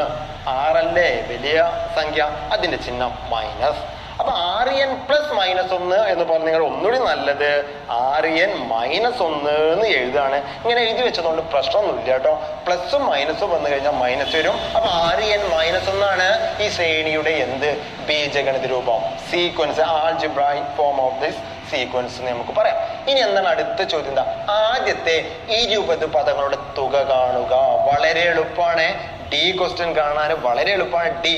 6 അല്ലേ വലിയ സംഖ്യ, അതിന്റെ ചിഹ്നം മൈനസ്. അപ്പൊ 6n + -1 എന്ന് പറഞ്ഞാൽ നിങ്ങൾ ഒന്നുകൂടി നല്ലത് 6n - 1 എന്ന് എഴുതാണ്. ഇങ്ങനെ എഴുതി വെച്ചതുകൊണ്ട് പ്രശ്നമൊന്നുമില്ല കേട്ടോ. പ്ലസും മൈനസും വന്നു കഴിഞ്ഞാൽ മൈനസ് വരും. അപ്പൊ 6n - 1 ആണ് ഈ ശ്രേണിയുടെ എന്ത്? ബീജഗണിത രൂപം. Sequence, algebraic form of this sequence എന്ന് നമുക്ക് പറയാം. ഇനി എന്താണ് അടുത്ത ചോദ്യം? എന്താ? ആദ്യത്തെ 20 പദങ്ങളുടെ തുക കാണുക. വളരെ എളുപ്പമാണ്. ഡി ക്വസ്റ്റ്യൻ കാണാൻ വളരെ എളുപ്പമാണ്.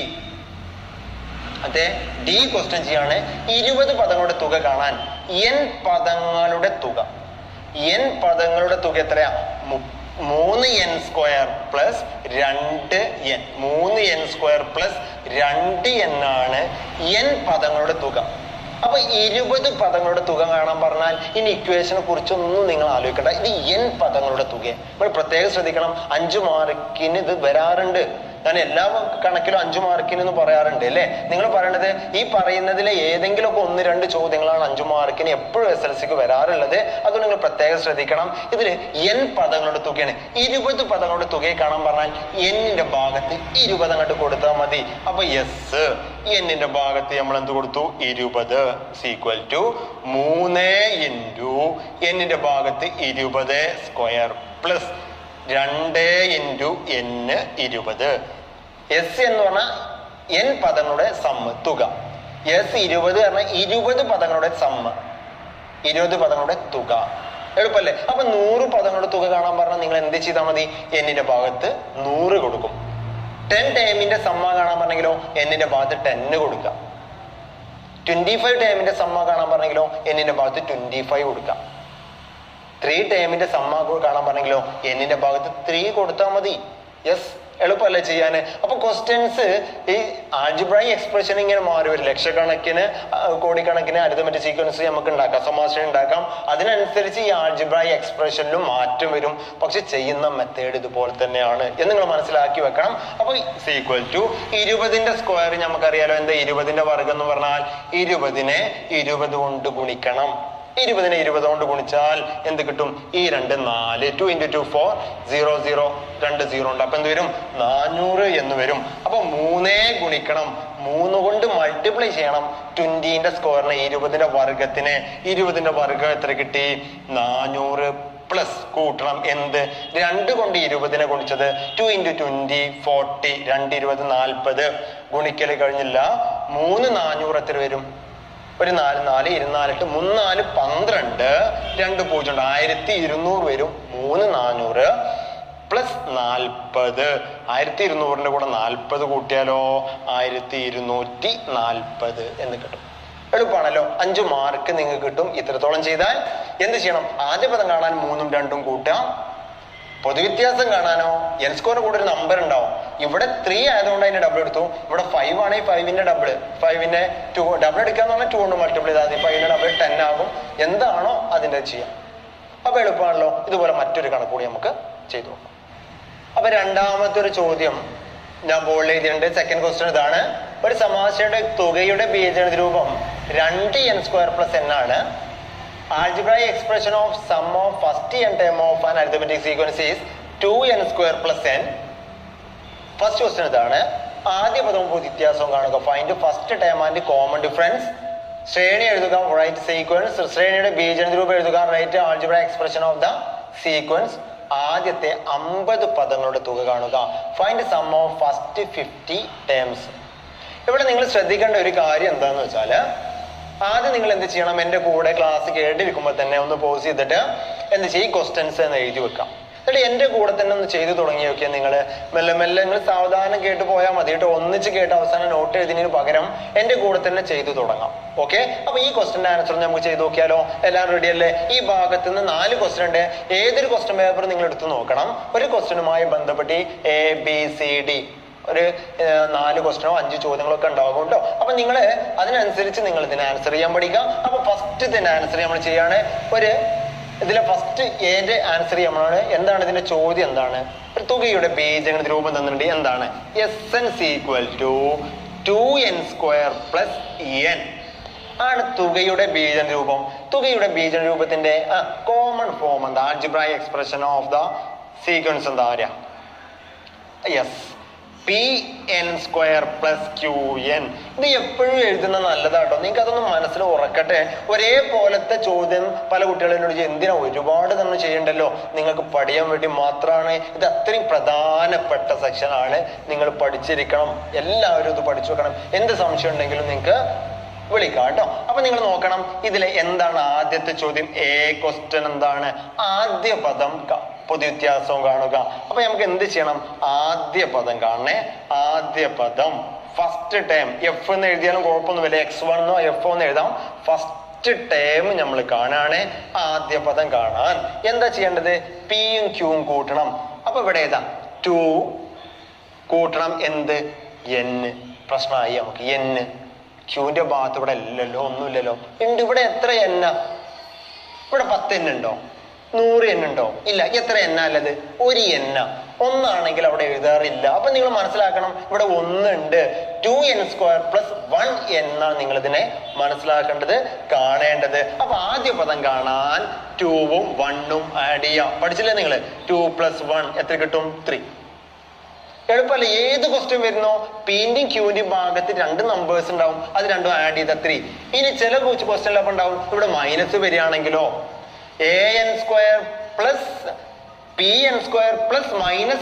അതെ, ഡി ക്വസ്റ്റ്യൻ ചെയ്യാണ്. 20 പദങ്ങളുടെ തുക കാണാൻ n പദങ്ങളുടെ തുക. n പദങ്ങളുടെ തുക എത്രയാ? 3n² + 2n. 3n² + 2n ആണ് n പദങ്ങളുടെ തുക. അപ്പൊ 20 പദങ്ങളുടെ തുക കാണാൻ പറഞ്ഞാൽ ഇനി ഇക്വേഷനെ കുറിച്ചൊന്നും നിങ്ങൾ ആലോചിക്കണ്ട. ഇത് n പദങ്ങളുടെ തുക. നമ്മൾ പ്രത്യേകം ശ്രദ്ധിക്കണം. 5 മാർക്കിന് ഇത് വരാറുണ്ട്. ഞാൻ എല്ലാ കണക്കിലും 5 മാർക്കിന് എന്ന് പറയാറുണ്ട് അല്ലേ? നിങ്ങൾ പറയണത് ഈ പറയുന്നതിലെ ഏതെങ്കിലും ഒക്കെ 1-2 ചോദ്യങ്ങളാണ് 5 മാർക്കിന് എപ്പോഴും SLCക്ക് വരാറുള്ളത്. അതുകൊണ്ട് നിങ്ങൾ പ്രത്യേകം ശ്രദ്ധിക്കണം. ഇതിൽ n പദങ്ങളുടെ തുകയാണ്. 20 പദങ്ങളുടെ തുകയെ കാണാൻ പറഞ്ഞാൽ n-ന്റെ ഭാഗത്ത് 20 അങ്ങോട്ട് കൊടുത്താൽ മതി. അപ്പൊ എസ് n-ന്റെ ഭാഗത്ത് നമ്മൾ എന്ത് കൊടുത്തു? 20 = 3 × n-ന്റെ ഭാഗത്ത് 20² + 2 × n 20. എസ് എന്ന് പറഞ്ഞാൽ n പദങ്ങളുടെ സമ്മ് തുക. എസ് 20 പറഞ്ഞാൽ 20 പദങ്ങളുടെ സമ്മ്, 20 പദങ്ങളുടെ തുക. എളുപ്പല്ലേ? അപ്പൊ 100 പദങ്ങളുടെ തുക കാണാൻ പറഞ്ഞാൽ നിങ്ങൾ എന്ത് ചെയ്താൽ മതി? n-ന്റെ ഭാഗത്ത് 100 കൊടുക്കും. 10 ടേമിന്റെ സമ്മ കാണാൻ പറഞ്ഞെങ്കിലോ n-ന്റെ ഭാഗത്ത് 10 കൊടുക്കാം. 25 ടേമിന്റെ സമ്മ കാണാൻ പറഞ്ഞെങ്കിലോ n-ന്റെ ഭാഗത്ത് 25 കൊടുക്കാം. 3 ടേമിന്റെ സമ്മ കാണാൻ പറഞ്ഞെങ്കിലോ n-ന്റെ ഭാഗത്ത് 3 കൊടുത്താൽ മതി. യെസ്, എളുപ്പമല്ലേ ചെയ്യാന്? അപ്പൊ ക്വസ്റ്റ്യൻസ് ഈ ആൾജിബ്രായിക് എക്സ്പ്രഷൻ ഇങ്ങനെ മാറി വരും. ലക്ഷക്കണക്കിന് കോടിക്കണക്കിന് അരിതമെറ്റിക് സീക്വൻസ് നമുക്ക് ഉണ്ടാക്കാം, സമാശ്രയം ഉണ്ടാക്കാം. അതിനനുസരിച്ച് ഈ ആൾജിബ്രായിക് എക്സ്പ്രഷനിലും മാറ്റം വരും. പക്ഷെ ചെയ്യുന്ന മെത്തേഡ് ഇതുപോലെ തന്നെയാണ് എന്ന് നിങ്ങൾ മനസ്സിലാക്കി വെക്കണം. അപ്പൊ ഈക്വൽ ടു 20ന്റെ സ്ക്വയർ നമുക്കറിയാലോ. എന്താ 20ന്റെ വർഗം എന്ന് പറഞ്ഞാൽ 20നെ 20 കൊണ്ട് ഗുണിക്കണം. 20നെ 20 കൊണ്ട് ഗുണിച്ചാൽ എന്ത് കിട്ടും? ഈ 2 4, 2 × 2 4, 0 0, 2 0 ഉണ്ട്. അപ്പൊ എന്ത് വരും? 400 എന്ന് വരും. അപ്പൊ 3 ഗുണിക്കണം, 3 കൊണ്ട് മൾട്ടിപ്ലൈ ചെയ്യണം 20ന്റെ സ്ക്വയറിനെ, 20ന്റെ വർഗത്തിനെ. 20ന്റെ വർഗം എത്ര കിട്ടി? 400 പ്ലസ് കൂട്ടണം എന്ത്? 2 കൊണ്ട് 20നെ ഗുണിച്ചത് 2 × 20 40, 2 20 40. ഗുണിക്കല് കഴിഞ്ഞില്ല. 3 400 എത്ര വരും? ഒരു 4 4 24 3 4 12, 2 0 ഉണ്ട്, 1200 വരും. 3 400 പ്ലസ് 40, 1200ന്റെ കൂടെ 40 കൂട്ടിയാലോ 1240 എന്ന് കിട്ടും. എളുപ്പമാണല്ലോ. 5 മാർക്ക് നിങ്ങൾക്ക് കിട്ടും ഇത്രത്തോളം ചെയ്താൽ. എന്ത് ചെയ്യണം? ആദ്യ പദം കാണാൻ 3ഉം 2ഉം കൂട്ടാം. പൊതുവ്യത്യാസം കാണാനോ എൻ സ്ക്വയർ കൂടെ ഒരു നമ്പർ ഉണ്ടാവും. ഇവിടെ 3 ആയതുകൊണ്ട് അതിന്റെ ഡബിൾ എടുത്തു. ഇവിടെ 5 ആണെങ്കിൽ 5ന്റെ ഡബിൾ, 5നെ 2 ഡബിൾ എടുക്കാന്ന് പറഞ്ഞാൽ 2 കൊണ്ട് മൾട്ടിപ്ലൈ ചെയ്താൽ മതി. 5ന്റെ ഡബിൾ 10 ആകും. എന്താണോ അതിന്റെ ചെയ്യാം. അപ്പൊ എളുപ്പമാണല്ലോ. ഇതുപോലെ മറ്റൊരു കണക്ക് കൂടി നമുക്ക് ചെയ്തു നോക്കാം. അപ്പൊ രണ്ടാമത്തെ ഒരു ചോദ്യം ഞാൻ ബോൾഡ് എഴുതിയിട്ടുണ്ട്. സെക്കൻഡ് ക്വസ്റ്റ്യൻ ഇതാണ്. ഒരു സമാശ്രയുടെ തുകയുടെ ബീജഗണിത രൂപം 2n² + n ആണ്. Algebraic expression of sum of first n term of an arithmetic sequence is 2n² + n. First question ഇതാണ്. ആദ്യ പദവും വ്യത്യാസവും കാണുക. Find first term and common difference. ശ്രേണി എഴുതുക, റൈറ്റ് സീക്വൻസ്. ശ്രേണിയുടെ ബീജഗണിത രൂപം എഴുതുക, write algebraic expression of the sequence. ആദ്യത്തെ 50 പദങ്ങളുടെ തുക കാണുക. Find sum of first 50 terms. ഇവിടെ നിങ്ങൾ ശ്രദ്ധിക്കേണ്ട ഒരു കാര്യം എന്താന്ന് വെച്ചാല്, ആദ്യം നിങ്ങൾ എന്ത് ചെയ്യണം? എന്റെ കൂടെ ക്ലാസ് കേട്ടിരിക്കുമ്പോൾ തന്നെ ഒന്ന് പോസ് ചെയ്തിട്ട് എന്ത് ചെയ്യും? ക്വസ്റ്റ്യൻസ് എന്ന് എഴുതി വെക്കാം. എന്നിട്ട് എന്റെ കൂടെ തന്നെ ഒന്ന് ചെയ്ത് തുടങ്ങി നോക്കിയാൽ നിങ്ങൾ മെല്ലെ മെല്ലെ നിങ്ങൾ സാവധാനം കേട്ട് പോയാൽ മതി കേട്ടോ. ഒന്നിച്ച് കേട്ട് അവസാനം നോട്ട് എഴുതിനു പകരം എന്റെ കൂടെ തന്നെ ചെയ്തു തുടങ്ങാം. ഓക്കെ? അപ്പൊ ഈ ക്വസ്റ്റ്യന്റെ ആൻസർ നമുക്ക് ചെയ്ത് നോക്കിയാലോ? എല്ലാം റെഡി അല്ലേ? ഈ ഭാഗത്ത് നിന്ന് 4 ക്വസ്റ്റ്യൻ ഉണ്ട്. ഏതൊരു ക്വസ്റ്റ്യൻ പേപ്പർ നിങ്ങൾ എടുത്ത് നോക്കണം. ഒരു ക്വസ്റ്റ്യനുമായി ബന്ധപ്പെട്ട് ABCD ഒരു 4 ക്വസ്റ്റ്യനോ 5 ചോദ്യങ്ങളോ ഒക്കെ ഉണ്ടാകും കേട്ടോ. അപ്പൊ നിങ്ങൾ അതിനനുസരിച്ച് നിങ്ങൾ ഇതിനെ ആൻസർ ചെയ്യാൻ പഠിക്കുക. അപ്പൊ ഫസ്റ്റ് ഇതിന്റെ ആൻസർ നമ്മൾ ചെയ്യാണ്. ഇതിലെ ഫസ്റ്റ് ഏത് ആൻസർ ചെയ്യുമ്പോഴാണ് എന്താണ് ഇതിന്റെ ചോദ്യം? എന്താണ്? ഒരു തുകയുടെ ബീജഗണിത രൂപം തന്നിട്ടുണ്ട്. എന്താണ്? SN = 2n² + n ആണ് തുകയുടെ ബീജഗണിത രൂപം. തുകയുടെ ബീജഗണിത രൂപത്തിന്റെ കോമൺ ഫോം എന്താ? Algebraic expression of the sequence എന്താ പറയാ? Yes, pn² + qn. ഇത് എപ്പോഴും എഴുതുന്ന നല്ലതാട്ടോ. നിങ്ങൾക്ക് അതൊന്നും മനസ്സിൽ ഉറക്കട്ടെ. ഒരേപോലത്തെ ചോദ്യം പല കുട്ടികളോട് എന്തിനാ ഒരുപാട് തന്നെ ചെയ്യണ്ടല്ലോ, നിങ്ങൾക്ക് പഠിക്കാൻ വേണ്ടി മാത്രമാണ്. ഇത് അത്രയും പ്രധാനപ്പെട്ട സെക്ഷനാണ്. നിങ്ങൾ പഠിച്ചിരിക്കണം. എല്ലാവരും ഇത് പഠിച്ചു വെക്കണം. എന്ത് സംശയം ഉണ്ടെങ്കിലും നിങ്ങൾക്ക് വിളിക്കാം കേട്ടോ. അപ്പൊ നിങ്ങൾ നോക്കണം ഇതിലെ എന്താണ് ആദ്യത്തെ ചോദ്യം. ക്വസ്റ്റ്യൻ എന്താണ്? ആദ്യ പദം പൊതുവ്യത്യാസവും കാണുക. അപ്പൊ നമുക്ക് എന്ത് ചെയ്യണം? ആദ്യ പദം കാണണേ. ആദ്യ പദം ഫസ്റ്റ് ടേം F എന്ന് എഴുതിയാലും കുഴപ്പമൊന്നുമില്ല. X1 എന്നോ F എന്ന് എഴുതാം. ഫസ്റ്റ് ടേം നമ്മൾ കാണാണ്. ആദ്യ പദം കാണാൻ എന്താ ചെയ്യേണ്ടത്? Pയും Qയും കൂട്ടണം. അപ്പൊ ഇവിടെ ഏതാ? 2 കൂട്ടണം എന്ത്? n. പ്രശ്നമായി നമുക്ക്. n Qന്റെ ഭാഗത്ത് ഇവിടെ ഇല്ലല്ലോ, ഒന്നുമില്ലല്ലോ. ഉണ്ട്. ഇവിടെ എത്ര n? ഇവിടെ 10 n ഉണ്ടോ? 100 n ഉണ്ടോ? ഇല്ല. എത്ര n അല്ലത്? ഒരു n. ഒന്നാണെങ്കിൽ അവിടെ എഴുതാറില്ല. അപ്പൊ നിങ്ങൾ മനസ്സിലാക്കണം ഇവിടെ 1 ഉണ്ട്. 2n² + 1n ആണ് നിങ്ങൾ ഇതിനെ മനസ്സിലാക്കേണ്ടത്, കാണേണ്ടത്. അപ്പൊ ആദ്യ പദം കാണാൻ 2ഉം 1ഉം ആഡ് ചെയ്യാം. പഠിച്ചില്ലേ നിങ്ങൾ? 2 + 1 എത്ര കിട്ടും? 3. എളുപ്പമല്ലേ? ഏത് ക്വസ്റ്റ്യൻ വരുന്നോ പിന്റെയും ക്യൂന്റെയും ഭാഗത്ത് 2 നമ്പേഴ്സ് ഉണ്ടാവും. അത് രണ്ടും ആഡ് ചെയ്ത 3. ഇനി ചില ക്വസ്റ്റ്യനിലൊക്കെ ഉണ്ടാവും ഇവിടെ മൈനസ് വരികയാണെങ്കിലോ an² + pn² +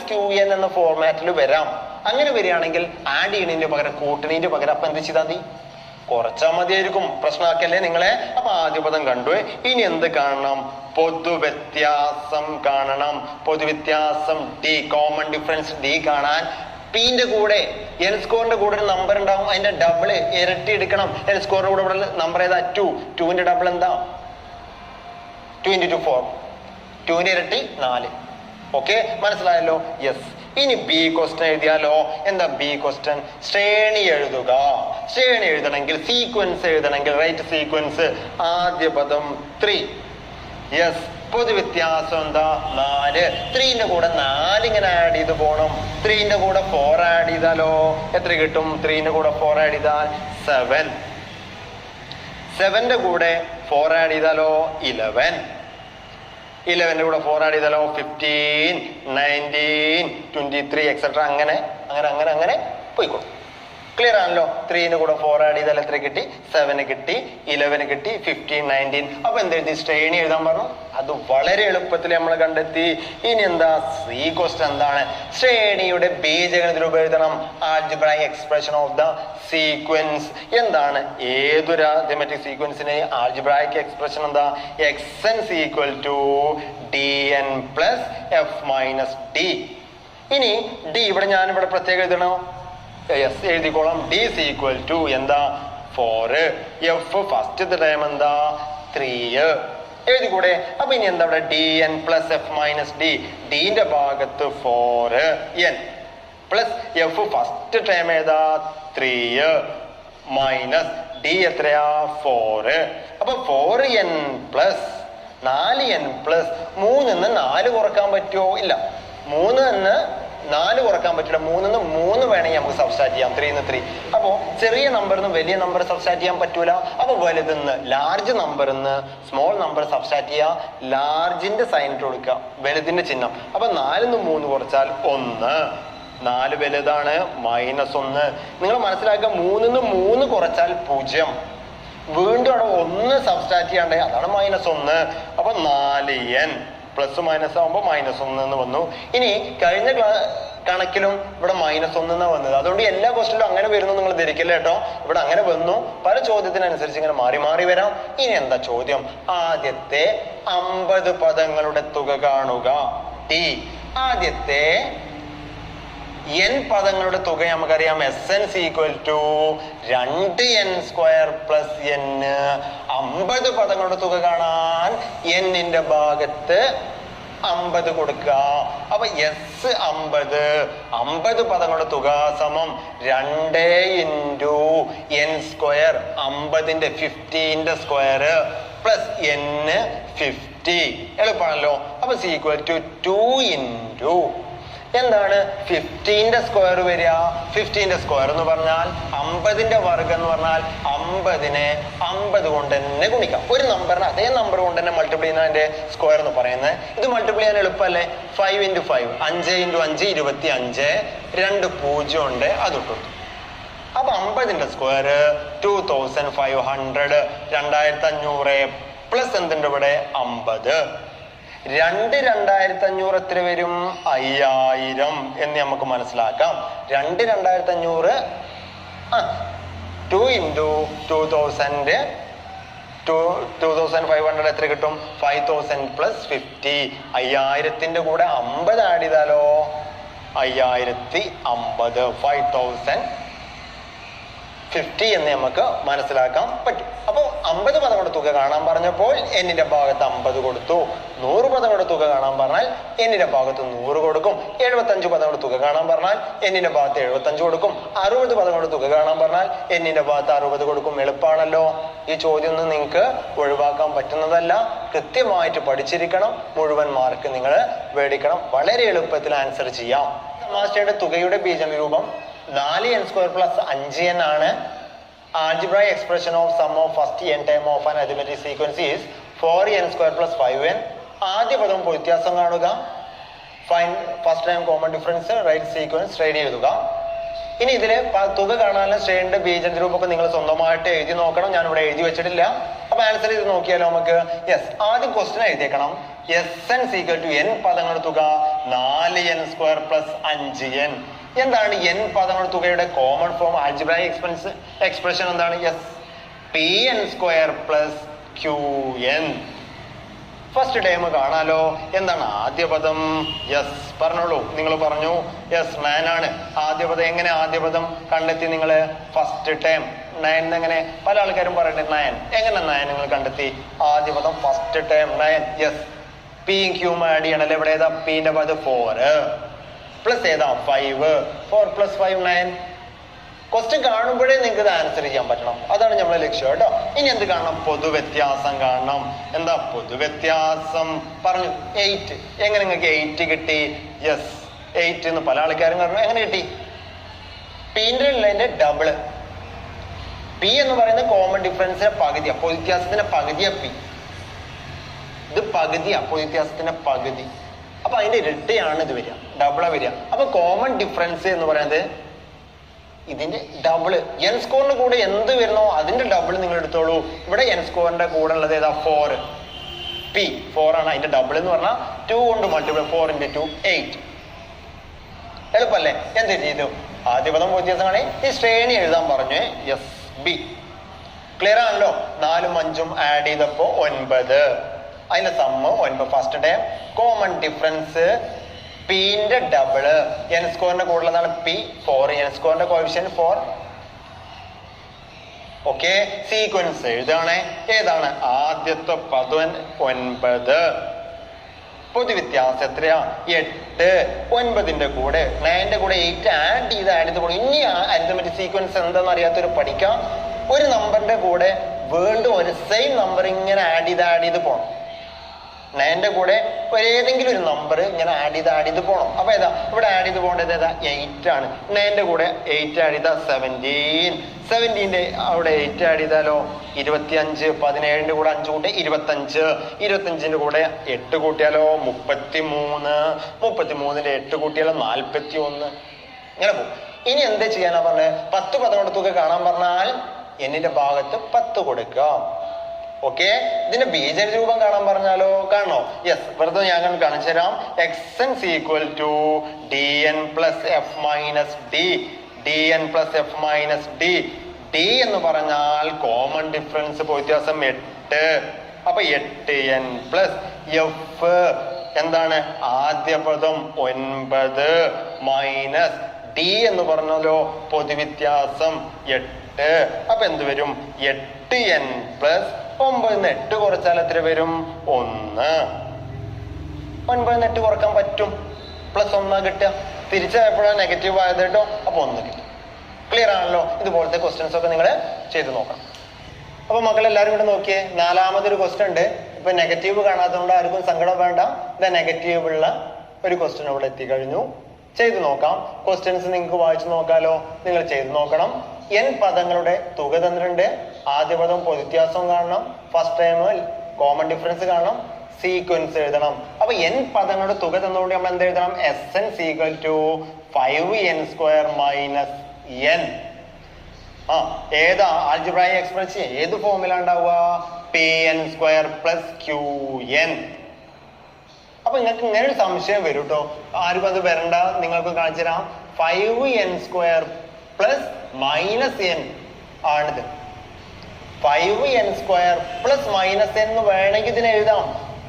-qn എന്ന ഫോർമാറ്റിൽ വരാം. അങ്ങനെ വരികയാണെങ്കിൽ ആഡ് ചെയ്യണതിന്റെ പകരം കൂട്ടണതിന്റെ പകരം അപ്പൊ എന്ത് ചെയ്താൽ മതി? കുറച്ചാൽ മതിയായിരിക്കും. പ്രശ്നമാക്കല്ലേ നിങ്ങളെ? അപ്പൊ ആദ്യ പദം കണ്ടു. ഇനി എന്ത് കാണണം? പൊതുവ്യത്യാസം കാണണം. പൊതുവ്യത്യാസം D, കോമൺ ഡിഫറൻസ് D കാണാൻ പിന്റെ കൂടെ n² കൂടെ ഒരു നമ്പർ ഉണ്ടാവും. അതിന്റെ ഡബിൾ ഇരട്ടി എടുക്കണം. n² കൂടെ ഇവിടെ നമ്പർ ഏതാ? 2. 2ന്റെ ഡബിൾ എന്താ? 2 × 2 4. 2ന്റെ ഇരട്ടി 4. ഓക്കെ, മനസ്സിലായല്ലോ? യെസ്. ഇനി ബി ക്വസ്റ്റ്യൻ എഴുതിയാലോ? എന്താ ബി ക്വസ്റ്റ്യൻ? ശ്രേണി എഴുതുക. ശ്രേണി എഴുതണമെങ്കിൽ, സീക്വൻസ് എഴുതണമെങ്കിൽ, റൈറ്റ് സീക്വൻസ്. ആദ്യ പദം 3. യെസ്. പൊതുവ്യത്യാസം എന്താ? 4. 3ന്റെ കൂടെ 4 ഇങ്ങനെ ആഡ് ചെയ്ത് പോകണം. 3ന്റെ കൂടെ 4 ആഡ് ചെയ്താലോ എത്ര കിട്ടും? 3ന്റെ കൂടെ 4 ആഡ് ചെയ്താൽ 7. 7ന്റെ കൂടെ 4 ആഡ് ചെയ്താലോ 11. 11ന്റെ കൂടെ 4 ആഡ് ചെയ്താലോ 15, 19, 23 എക്സെട്ര. അങ്ങനെ അങ്ങനെ അങ്ങനെ അങ്ങനെ പോയിക്കോളും. ക്ലിയർ ആണല്ലോ? 3ന്റെ കൂടെ 4 ആഡ് ചെയ്താൽ എത്ര കിട്ടി? 7 കിട്ടി, 11 കിട്ടി, 15, 19. അപ്പൊ എന്തെഴുതി? ശ്രേണി എഴുതാൻ പറഞ്ഞു. അത് വളരെ എളുപ്പത്തിൽ നമ്മൾ കണ്ടെത്തി. ഇനി എന്താ? സി ക്വസ്റ്റ്യൻ എന്താണ്? ശ്രേണിയുടെ ബീജഗണിത രൂപം എഴുതണം. Algebraic expression of the sequence. എന്താണ്? ഏതൊരു അരിത്മെറ്റിക് സീക്വൻസിന് ആൾജിബ്രായിക് എക്സ്പ്രഷൻ എന്താ? xn dn plus f minus d. ഇനി d ഇവിടെ ഞാനിവിടെ പ്രത്യേകം എഴുതണോ? Yes, എഴുതിക്കോളാം. d is equal to എന്താ? 4. f ഫസ്റ്റ് ടൈം എന്താ? 3. എഴുതിക്കൂടെ? അപ്പൊ ഇനി എന്താ ഇവിടെ? dn plus f minus d. ഡിന്റെ ഭാഗത്ത് 4n plus f first time ഏതാ? 3 മൈനസ് d എത്രയാ? 4. അപ്പൊ 4n പ്ലസ് 4n പ്ലസ് 3 4 കുറക്കാൻ പറ്റുമോ? ഇല്ല. 3 4 കുറക്കാൻ പറ്റില്ല. 3 വേണമെങ്കിൽ നമുക്ക് സബ്സ്ട്രാക്ട് ചെയ്യാം. 3 അപ്പോ ചെറിയ നമ്പറിന്ന് വലിയ നമ്പർ സബ്സ്ട്രാക്ട് ചെയ്യാൻ പറ്റൂല. അപ്പൊ വലുതെന്ന് ലാർജ് നമ്പറിന്ന് സ്മോൾ നമ്പർ സബ്സ്ട്രാക്ട് ചെയ്യാം. ലാർജിന്റെ സൈൻ ഇട്ട് കൊടുക്കുക, വലുതിന്റെ ചിഹ്നം. അപ്പൊ 4ന്ന് 3 കുറച്ചാൽ 1. 4 വലുതാണ്, -1. നിങ്ങൾ മനസ്സിലാക്കുക, 3ന്ന് 3 കുറച്ചാൽ 0. വീണ്ടും അവിടെ 1 സബ്സ്ട്രാക്ട് ചെയ്യാണ്ടേ, അതാണ് -1. അപ്പൊ 4n പ്ലസ് മൈനസ് ആകുമ്പോൾ -1 എന്ന് വന്നു. ഇനി കഴിഞ്ഞ കണക്കിലും ഇവിടെ -1 വന്നത്. അതുകൊണ്ട് എല്ലാ ക്വസ്റ്റ്യനിലും അങ്ങനെ വരുന്നു നിങ്ങൾ ധരിക്കില്ല കേട്ടോ. ഇവിടെ അങ്ങനെ വന്നു. പല ചോദ്യത്തിനനുസരിച്ച് ഇങ്ങനെ മാറി മാറി വരാം. ഇനി എന്താ ചോദ്യം? ആദ്യത്തെ 50 പദങ്ങളുടെ തുക കാണുക. ടി. ആദ്യത്തെ n പദങ്ങളുടെ തുക നമുക്കറിയാം. Sn = 2n² plus n. 50 പദങ്ങളുടെ തുക കാണാൻ n-ന്റെ ഭാഗത്ത് 50 കൊടുക്കുക. അപ്പൊ s 50 പദങ്ങളുടെ തുക സമം 2 × n². 50ന്റെ 15ന്റെ സ്ക്വയർ പ്ലസ് n 50. എളുപ്പമാണല്ലോ. അപ്പൊ c = 2 എന്താണ് 15ന്റെ സ്ക്വയർ വരിക? 15ന്റെ സ്ക്വയർ എന്ന് പറഞ്ഞാൽ 50ന്റെ വർഗ്ഗം എന്ന് പറഞ്ഞാൽ 50നെ 50 കൊണ്ട് തന്നെ ഗുണിക്കാം. ഒരു നമ്പറിന് അതേ നമ്പർ കൊണ്ട് തന്നെ മൾട്ടിപ്ലൈ ചെയ്യുന്നതിന്റെ സ്ക്വയർ എന്ന് പറയുന്നത്. ഇത് മൾട്ടിപ്ലൈ ചെയ്യാൻ എളുപ്പമല്ലേ? 5 × 5 5 × 5 25. 2 0 ഉണ്ട്, അത് ഇട്ടു. അപ്പൊ 50ന്റെ സ്ക്വയർ 2500. 2500 പ്ലസ് എന്തുണ്ട് ഇവിടെ? 50. 2500 എത്ര വരും? 5000 എന്ന് നമുക്ക് മനസ്സിലാക്കാം. 2500 2 × 2000 2500 എത്ര കിട്ടും? 5000 പ്ലസ് 50. 5000ന്റെ കൂടെ 50 ആഡ് ചെയ്താലോ 5050. 5050 എന്ന് നമുക്ക് മനസ്സിലാക്കാൻ പറ്റും. അപ്പോൾ 50 പദങ്ങളുടെ തുക കാണാൻ പറഞ്ഞപ്പോൾ n-ന്റെ ഭാഗത്ത് 50 കൊടുത്തു. 100 പദങ്ങളുടെ തുക കാണാൻ പറഞ്ഞാൽ n-ന്റെ ഭാഗത്ത് 100 കൊടുക്കും. 75 പദങ്ങളുടെ തുക കാണാൻ പറഞ്ഞാൽ n-ന്റെ ഭാഗത്ത് 75 കൊടുക്കും. 60 പദങ്ങളുടെ തുക കാണാൻ പറഞ്ഞാൽ n-ന്റെ ഭാഗത്ത് 60 കൊടുക്കും. എളുപ്പമാണല്ലോ. ഈ ചോദ്യം ഒന്നും നിങ്ങൾക്ക് ഒഴിവാക്കാൻ പറ്റുന്നതല്ല. കൃത്യമായിട്ട് പഠിച്ചിരിക്കണം. മുഴുവൻ മാർക്ക് നിങ്ങൾ മേടിക്കണം. വളരെ എളുപ്പത്തിൽ ആൻസർ ചെയ്യാം. തമാശയുടെ തുകയുടെ ബീജഗണിത രൂപം 4n² പ്ലസ് 5n ആണ്. Algebraic expression of sum of first n term of an arithmetic sequence is 4n² plus 5n. ആദ്യ പദം വ്യത്യാസം കാണുക. Find first term common difference. Write sequence. ശ്രേണി എഴുതുക. ഇനി ഇതിലെ തുക കാണാനുള്ള ശ്രേണിയുടെ ബീജഗണിത രൂപമൊക്കെ നിങ്ങൾ സ്വന്തമായിട്ട് എഴുതി നോക്കണം. ഞാൻ ഇവിടെ എഴുതി വെച്ചിട്ടില്ല. അപ്പൊ ആൻസർ ചെയ്ത് നോക്കിയാലോ നമുക്ക്? യെസ്, ആദ്യം ക്വസ്റ്റ്യൻ എഴുതിയേക്കണം. Sn = n പദങ്ങളുടെ തുക 4n² പ്ലസ് 5n. എന്താണ് n പദങ്ങളുടെ തുകയുടെ കോമൺ ഫോം? ആൾജിബ്രായിക് എക്സ്പ്രഷൻ എന്താണ്? Yes, pn² plus qn. First time കാണാലോ. എന്താണ് ആദ്യ പദം? യെസ്, പറഞ്ഞോളൂ. നിങ്ങൾ പറഞ്ഞു. യെസ്, 9 ആണ് ആദ്യ പദം. എങ്ങനെ ആദ്യ പദം കണ്ടെത്തി നിങ്ങൾ? ഫസ്റ്റ് ടൈം 9 എങ്ങനെ? പല ആൾക്കാരും പറയട്ടെ 9. എങ്ങനെ 9 നിങ്ങൾ കണ്ടെത്തി? ആദ്യ പദം first time 9. Yes, p q add ചെയ്യണല്ലേ. ഇവിടെ ഏതാ? p-ന്റെ ഭാഗത്ത് 4. പ്ലസ് ഏതാ 5. 4 + 5 9. ക്വസ്റ്റ്യൻ കാണുമ്പോഴേ നിങ്ങൾക്ക് ഇത് ആൻസർ ചെയ്യാൻ പറ്റണം. അതാണ് നമ്മളെ ലക്ഷ്യം കേട്ടോ. ഇനി എന്ത് കാണണം? പൊതുവ്യത്യാസം കാണണം. എന്താ പൊതുവ്യത്യാസം? പറഞ്ഞു 8. എങ്ങനെ നിങ്ങൾക്ക് 8 കിട്ടി? യെസ്, 8 എന്ന് പല ആൾക്കാരും പറഞ്ഞു. എങ്ങനെ കിട്ടി? പിന്റെ ഉള്ളതിന്റെ ഡബിള്. പി എന്ന് പറയുന്നത് കോമൺ ഡിഫറൻസിന്റെ പകുതിയാ, പൊതുവ്യത്യാസത്തിന്റെ പകുതിയാ പി. ഇത് പകുതിയാ, പൊതുവ്യത്യാസത്തിന്റെ പകുതി. അപ്പൊ അതിന്റെ ഇരട്ടിയാണ് ഇത് വരിക, ഡബിളാ വരിക. അപ്പൊ കോമൺ ഡിഫറൻസ് എന്ന് പറയുന്നത് ഇതിന്റെ ഡബിള്. എൻ സ്കോറിന്റെ കൂടെ എന്ത് വരുന്നോ അതിന്റെ ഡബിൾ നിങ്ങൾ എടുത്തോളൂ. ഇവിടെ എൻ സ്കോറിന്റെ കൂടെ ഉള്ളത് ഏതാ? 4. പി 4 ആണ്. അതിന്റെ ഡബിൾ എന്ന് പറഞ്ഞാൽ 2 കൊണ്ട് മൾട്ടിപ്ലൈ. 4 × 2 8. എളുപ്പല്ലേ? എന്ത് ചെയ്തു? ആദ്യ പദം വ്യത്യാസമാണ്. ഈ ശ്രേണി എഴുതാൻ പറഞ്ഞു. Yes, B. ക്ലിയർ ആണല്ലോ? 4ഉം 5ഉം ആഡ് ചെയ്തപ്പോ 9. അതിന്റെ sum 9. First time common difference പിന്റെ ഡബിള്. എൻ സ്കോറിന്റെ കൂടുതലാണ് പി 4. എൻ സ്കോറിന്റെ കോഎഫിഷ്യന്റ് 4. ഓക്കെ, സീക്വൻസ് എഴുതാണ്. ഏതാണ്? ആദ്യത്തെ പദം 9. പൊതുവ്യത്യാസം എത്രയാ? 8. 9ന്റെ കൂടെ 9ന്റെ കൂടെ 8 ആഡ് ചെയ്ത് പോകണം. ഇനി അരിത്തമെറ്റിക് സീക്വൻസ് എന്താണെന്ന് അറിയാത്തൊരു പഠിക്കാം. ഒരു നമ്പറിന്റെ കൂടെ വീണ്ടും ഒരു സെയിം നമ്പർ ഇങ്ങനെ ആഡ് ചെയ്ത് പോകണം. 9ന്റെ കൂടെ ഏതെങ്കിലും ഒരു നമ്പർ ഇങ്ങനെ ആഡ് ചെയ്ത് പോകണം. അപ്പൊ ഏതാ ഇവിടെ ആഡ് ചെയ്ത് പോകേണ്ടത്? ഏതാ? 8 ആണ്. 9ന്റെ കൂടെ 8 ആഡ് ചെയ്താൽ 17. 17ന്റെ അവിടെ 8 ആഡ് ചെയ്താലോ 25. 17ന്റെ കൂടെ 5 കൂട്ടി 25. 25ന്റെ കൂടെ 8 കൂട്ടിയാലോ 33. 33ന്റെ 8 കൂട്ടിയാലോ 41. ഇങ്ങനെ പോകും. ഇനി എന്താ ചെയ്യാനാ പറഞ്ഞത്? 10 പദം കൊടുത്തൊക്കെ കാണാൻ പറഞ്ഞാൽ എന്നിന്റെ ഭാഗത്ത് 10 കൊടുക്കാം. ഓക്കെ, ഇതിന്റെ ബീജരൂപം കാണാൻ പറഞ്ഞാലോ? കാണണോ? യെസ്, വെറുതെ ഞാൻ കാണിച്ചു തരാം. xn = dn + f - d. dn + f - d. d എന്ന് പറഞ്ഞാൽ കോമൺ ഡിഫറൻസ് വ്യത്യാസം 8. അപ്പൊ 8n + f എന്താണ്? ആദ്യ പദം 9 മൈനസ് d എന്ന് പറഞ്ഞാലോ പൊതുവ്യത്യാസം 8. അപ്പൊ എന്ത് വരും? 8n + 9ന്ന് 8 കുറച്ചാൽ എത്ര വരും? 1. 9ന്ന് 8 കുറക്കാൻ പറ്റും. +1 കിട്ടുക. തിരിച്ചായപ്പോഴാണ് നെഗറ്റീവ് ആയത് കേട്ടോ. അപ്പൊ 1 കിട്ടും. ക്ലിയർ ആണല്ലോ? ഇതുപോലത്തെ ക്വസ്റ്റ്യൻസ് ഒക്കെ നിങ്ങൾ ചെയ്ത് നോക്കണം. അപ്പൊ മക്കൾ എല്ലാവരും കൂടെ നോക്കിയേ. 4ാമതൊരു ക്വസ്റ്റ്യൻ ഉണ്ട്. ഇപ്പൊ നെഗറ്റീവ് കാണാത്തതുകൊണ്ട് ആർക്കും സങ്കടം വേണ്ട. ഇത് നെഗറ്റീവ് ഉള്ള ഒരു ക്വസ്റ്റ്യൻ ഇവിടെ എത്തിക്കഴിഞ്ഞു. ചെയ്തു നോക്കാം. ക്വസ്റ്റ്യൻസ് നിങ്ങൾക്ക് വായിച്ചു നോക്കാലോ. നിങ്ങൾ ചെയ്തു നോക്കണം. n പദങ്ങളുടെ തുക തന്നിട്ടുണ്ട്. ആദ്യ പദം പൊതുവ്യത്യാസം കാണണം. ഫസ്റ്റ് ടൈം കോമൺ ഡിഫറൻസ് കാണണം. സീക്വൻസ് എഴുതണം. അപ്പൊ n പദങ്ങളുടെ തുക തന്നുകൊണ്ട് നമ്മൾ എന്ത് എഴുതണം? Sn = 5n² - n. ഏതാ ആൽജിബ്രായിക് എക്സ്പ്രഷൻ? ഏത് ഫോമിലാ ഉണ്ടാവുക? pn² + qn. അപ്പൊ നിങ്ങൾക്ക് ഇങ്ങനെ ഒരു സംശയം വരും കേട്ടോ. ആർക്കും അത് വരണ്ട, നിങ്ങൾക്ക് കാണിച്ചു തരാം. 5n² + -n ആണിത്. 5n² + -n വേണമെങ്കിൽ ഇതിനെ എഴുതാം.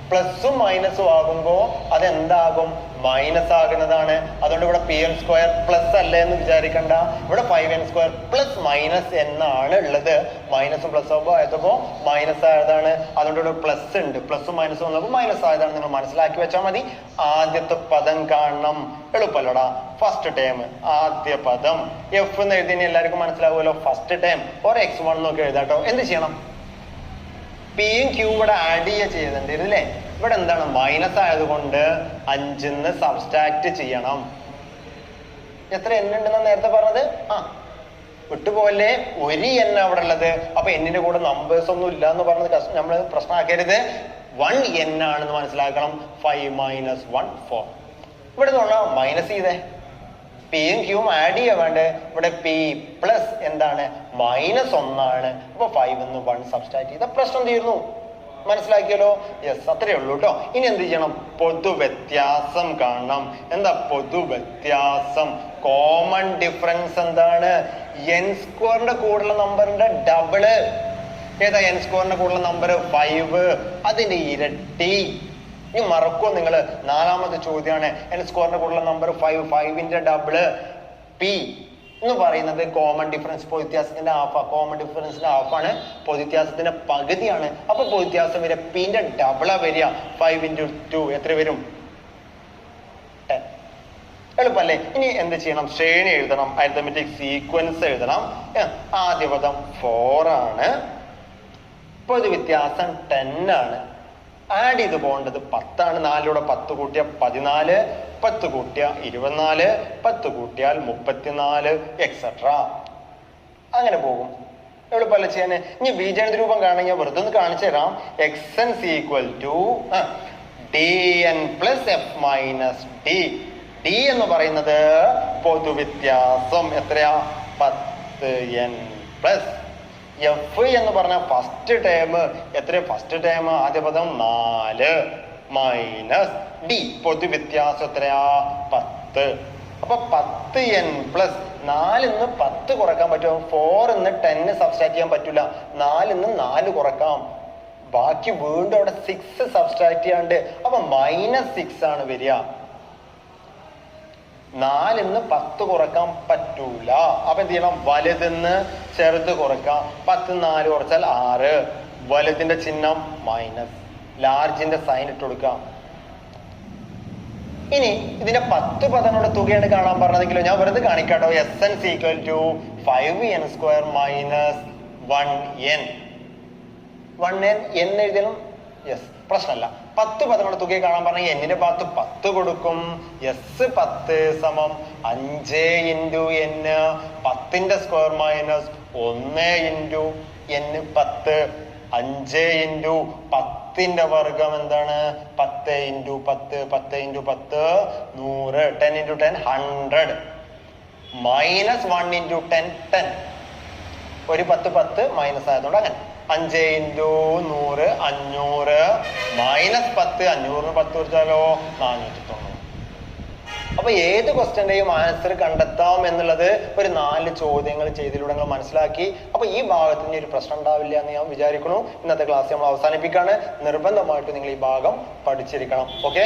പ്ലസും മൈനസും ആകുമ്പോ അതെന്താകും? മൈനസ് ആകുന്നതാണ്. അതുകൊണ്ട് ഇവിടെ pn² അല്ലേ എന്ന് വിചാരിക്കണ്ട. ഇവിടെ 5n² + -n ആണ് ഉള്ളത്. മൈനസും പ്ലസ് ആയപ്പോ മൈനസ് ആയതാണ്. അതുകൊണ്ട് ഇവിടെ പ്ലസ് ഉണ്ട്. പ്ലസും മൈനസും വന്നപ്പോ മൈനസ് ആയതാണ്. നിങ്ങൾ മനസ്സിലാക്കി വെച്ചാൽ മതി. ആദ്യത്തെ പദം കാണണം. എളുപ്പല്ലടാ. ഫസ്റ്റ് ടൈം ആദ്യ പദം f എന്ന് എഴുതി എല്ലാവർക്കും മനസ്സിലാവുമല്ലോ. ഫസ്റ്റ് ടൈം ഒരു x1 നോക്കി എഴുതാട്ടോ. എന്ത് ചെയ്യണം? പിയും ക്യൂ ഇവിടെ ആഡ് ചെയ്യുന്നുണ്ട് അല്ലേ? ഇവിടെ എന്താണ്? മൈനസ് ആയതുകൊണ്ട് 5ന്ന് സബ്സ്ട്രാക്ട് ചെയ്യണം. എത്ര n ഉണ്ടെന്നാ നേരത്തെ പറഞ്ഞത്? വിട്ടുപോലെ ഒരു n അവിടെ ഉള്ളത്. അപ്പൊ എന്നിന്റെ കൂടെ നമ്പേഴ്സ് ഒന്നും ഇല്ല എന്ന് പറഞ്ഞത് നമ്മൾ പ്രശ്നമാക്കരുത്. 1n ആണെന്ന് മനസ്സിലാക്കണം. 5 - 1 4. ഇവിടെ മൈനസ് ചെയ്തേ. പിയും ക്യൂവും ആഡ് ചെയ്യാൻ വേണ്ടേ? ഇവിടെ p പ്ലസ് എന്താണ്? -1 ആണ്. അപ്പൊ 5ന്ന് 1 സബ്സ്ട്രാക്ട് ചെയ്ത പ്രശ്നം തീർന്നു. മനസ്സിലാക്കിയല്ലോ? യെസ്, അത്രയേ ഉള്ളൂ കേട്ടോ. ഇനി എന്ത് ചെയ്യണം? പൊതുവ്യത്യാസം കാണണം. എന്താ പൊതുവ്യത്യാസം? കോമൺ ഡിഫറൻസ് എന്താണ്? n² കൂടുള്ള നമ്പറിന്റെ ഡബിള്. ഏതാ n² കൂടുള്ള നമ്പർ? 5. അതിന്റെ ഇരട്ടി. ഇനി മറക്കോ നിങ്ങള്? 4ാമത്തെ ചോദ്യമാണ്. n² കൂടുള്ള നമ്പർ 5. 5ന്റെ ഡബിള് p എന്ന് പറയുന്നത് കോമൺ ഡിഫറൻസ് പൊതുവ്യത്യാസത്തിന്റെ ഹാഫ്. കോമൺ ഡിഫറൻസിന്റെ ഹാഫാണ്. പൊതുവ്യത്യാസത്തിന്റെ പകുതിയാണ്. അപ്പൊ പൊതുവ്യത്യാസം വരെ പിന്റെ ഡബിളാ വരിക. 5 × 2 എത്ര വരും? 10. എളുപ്പല്ലേ? ഇനി എന്ത് ചെയ്യണം? ശ്രേണി എഴുതണം, അരിത്തമെറ്റിക് സീക്വൻസ് എഴുതണം. ആദ്യ പദം 4 ആണ്, പൊതുവ്യത്യാസം 10 ആണ്, ആഡ് ചെയ്ത് പോകേണ്ടത് 10 ആണ്. 4 10 കൂട്ടിയാൽ 14, 10 കൂട്ടിയാൽ 24, 10 കൂട്ടിയാൽ 34 എക്സെട്ര. അങ്ങനെ പോകും. എളുപ്പമല്ല ചെയ്യാൻ. ഇനി ബീജഗണിത രൂപം കാണാൻ വെറുതെ ഒന്ന് കാണിച്ചു തരാം. xn equal to dn plus f minus d. d എന്ന് പറയുന്നത് പൊതുവ്യത്യാസം എത്രയാ? 10n പ്ലസ് f എന്ന് പറഞ്ഞ ഫസ്റ്റ് ടേം എത്ര? ഫസ്റ്റ് ടേം ആദ്യ പദം 4 മൈനസ് d പൊതുവ്യത്യാസം എത്രയാ? 10. അപ്പൊ 10n പ്ലസ് 4 10 കുറക്കാൻ പറ്റുമോ? 4 10 സബ്സ്ട്രാക്ട് ചെയ്യാൻ പറ്റില്ല. 4 4 കുറക്കാം. ബാക്കി വീണ്ടും അവിടെ 6 സബ്സ്ട്രാക്ട് ചെയ്യാണ്ട്. അപ്പൊ -6 ആണ് വരിക. 4 10 കുറക്കാൻ പറ്റൂല. അപ്പൊ എന്ത് ചെയ്യണം? വലുതിന്ന് ചെറുത് കുറക്കാം. 10 4 കുറച്ചാൽ 6. വലുതിന്റെ ചിഹ്നം മൈനസ്, ലാർജിന്റെ സൈൻ ഇട്ട് കൊടുക്കാം. ഇനി ഇതിന്റെ 10 പദങ്ങളുടെ തുകയാണ് കാണാൻ പറഞ്ഞതെങ്കിലോ ഞാൻ വെറുതെ കാണിക്കാട്ടോ. Sn equal to 5n² minus 1n. 1n എഴുതിയാലും യെസ്, പ്രശ്നമല്ല. 10 പദങ്ങളുടെ തുകയെ കാണാൻ പറഞ്ഞാൽ എന്നിന്റെ ഭാഗത്ത് 10 കൊടുക്കും. S 10 സമം 5 ഇൻറ്റു n, 10ന്റെ square minus 1 into n 10. 5 into 10ന്റെ വർഗം എന്താണ്? 10 into 10, 10 into 10 100, 10 into 10 100, minus 1 into 10 10. ഒരു 10 മൈനസ് ആയതുകൊണ്ട് അങ്ങനെ. 5 ഇൻറ്റു 100 500, മൈനസ് 10 500 10 കുറിച്ചാലോ 490. അപ്പൊ ഏത് ക്വസ്റ്റ്യന്റെയും ആൻസർ കണ്ടെത്താം എന്നുള്ളത് ഒരു 4 ചോദ്യങ്ങൾ ചെയ്തിലൂടെ നിങ്ങൾ മനസ്സിലാക്കി. അപ്പൊ ഈ ഭാഗത്ത് ഇനി ഒരു പ്രശ്നം ഉണ്ടാവില്ല എന്ന് ഞാൻ വിചാരിക്കുന്നു. ഇന്നത്തെ ക്ലാസ് നമ്മൾ അവസാനിപ്പിക്കാണ്. നിർബന്ധമായിട്ട് നിങ്ങൾ ഈ ഭാഗം പഠിച്ചിരിക്കണം. ഓക്കെ.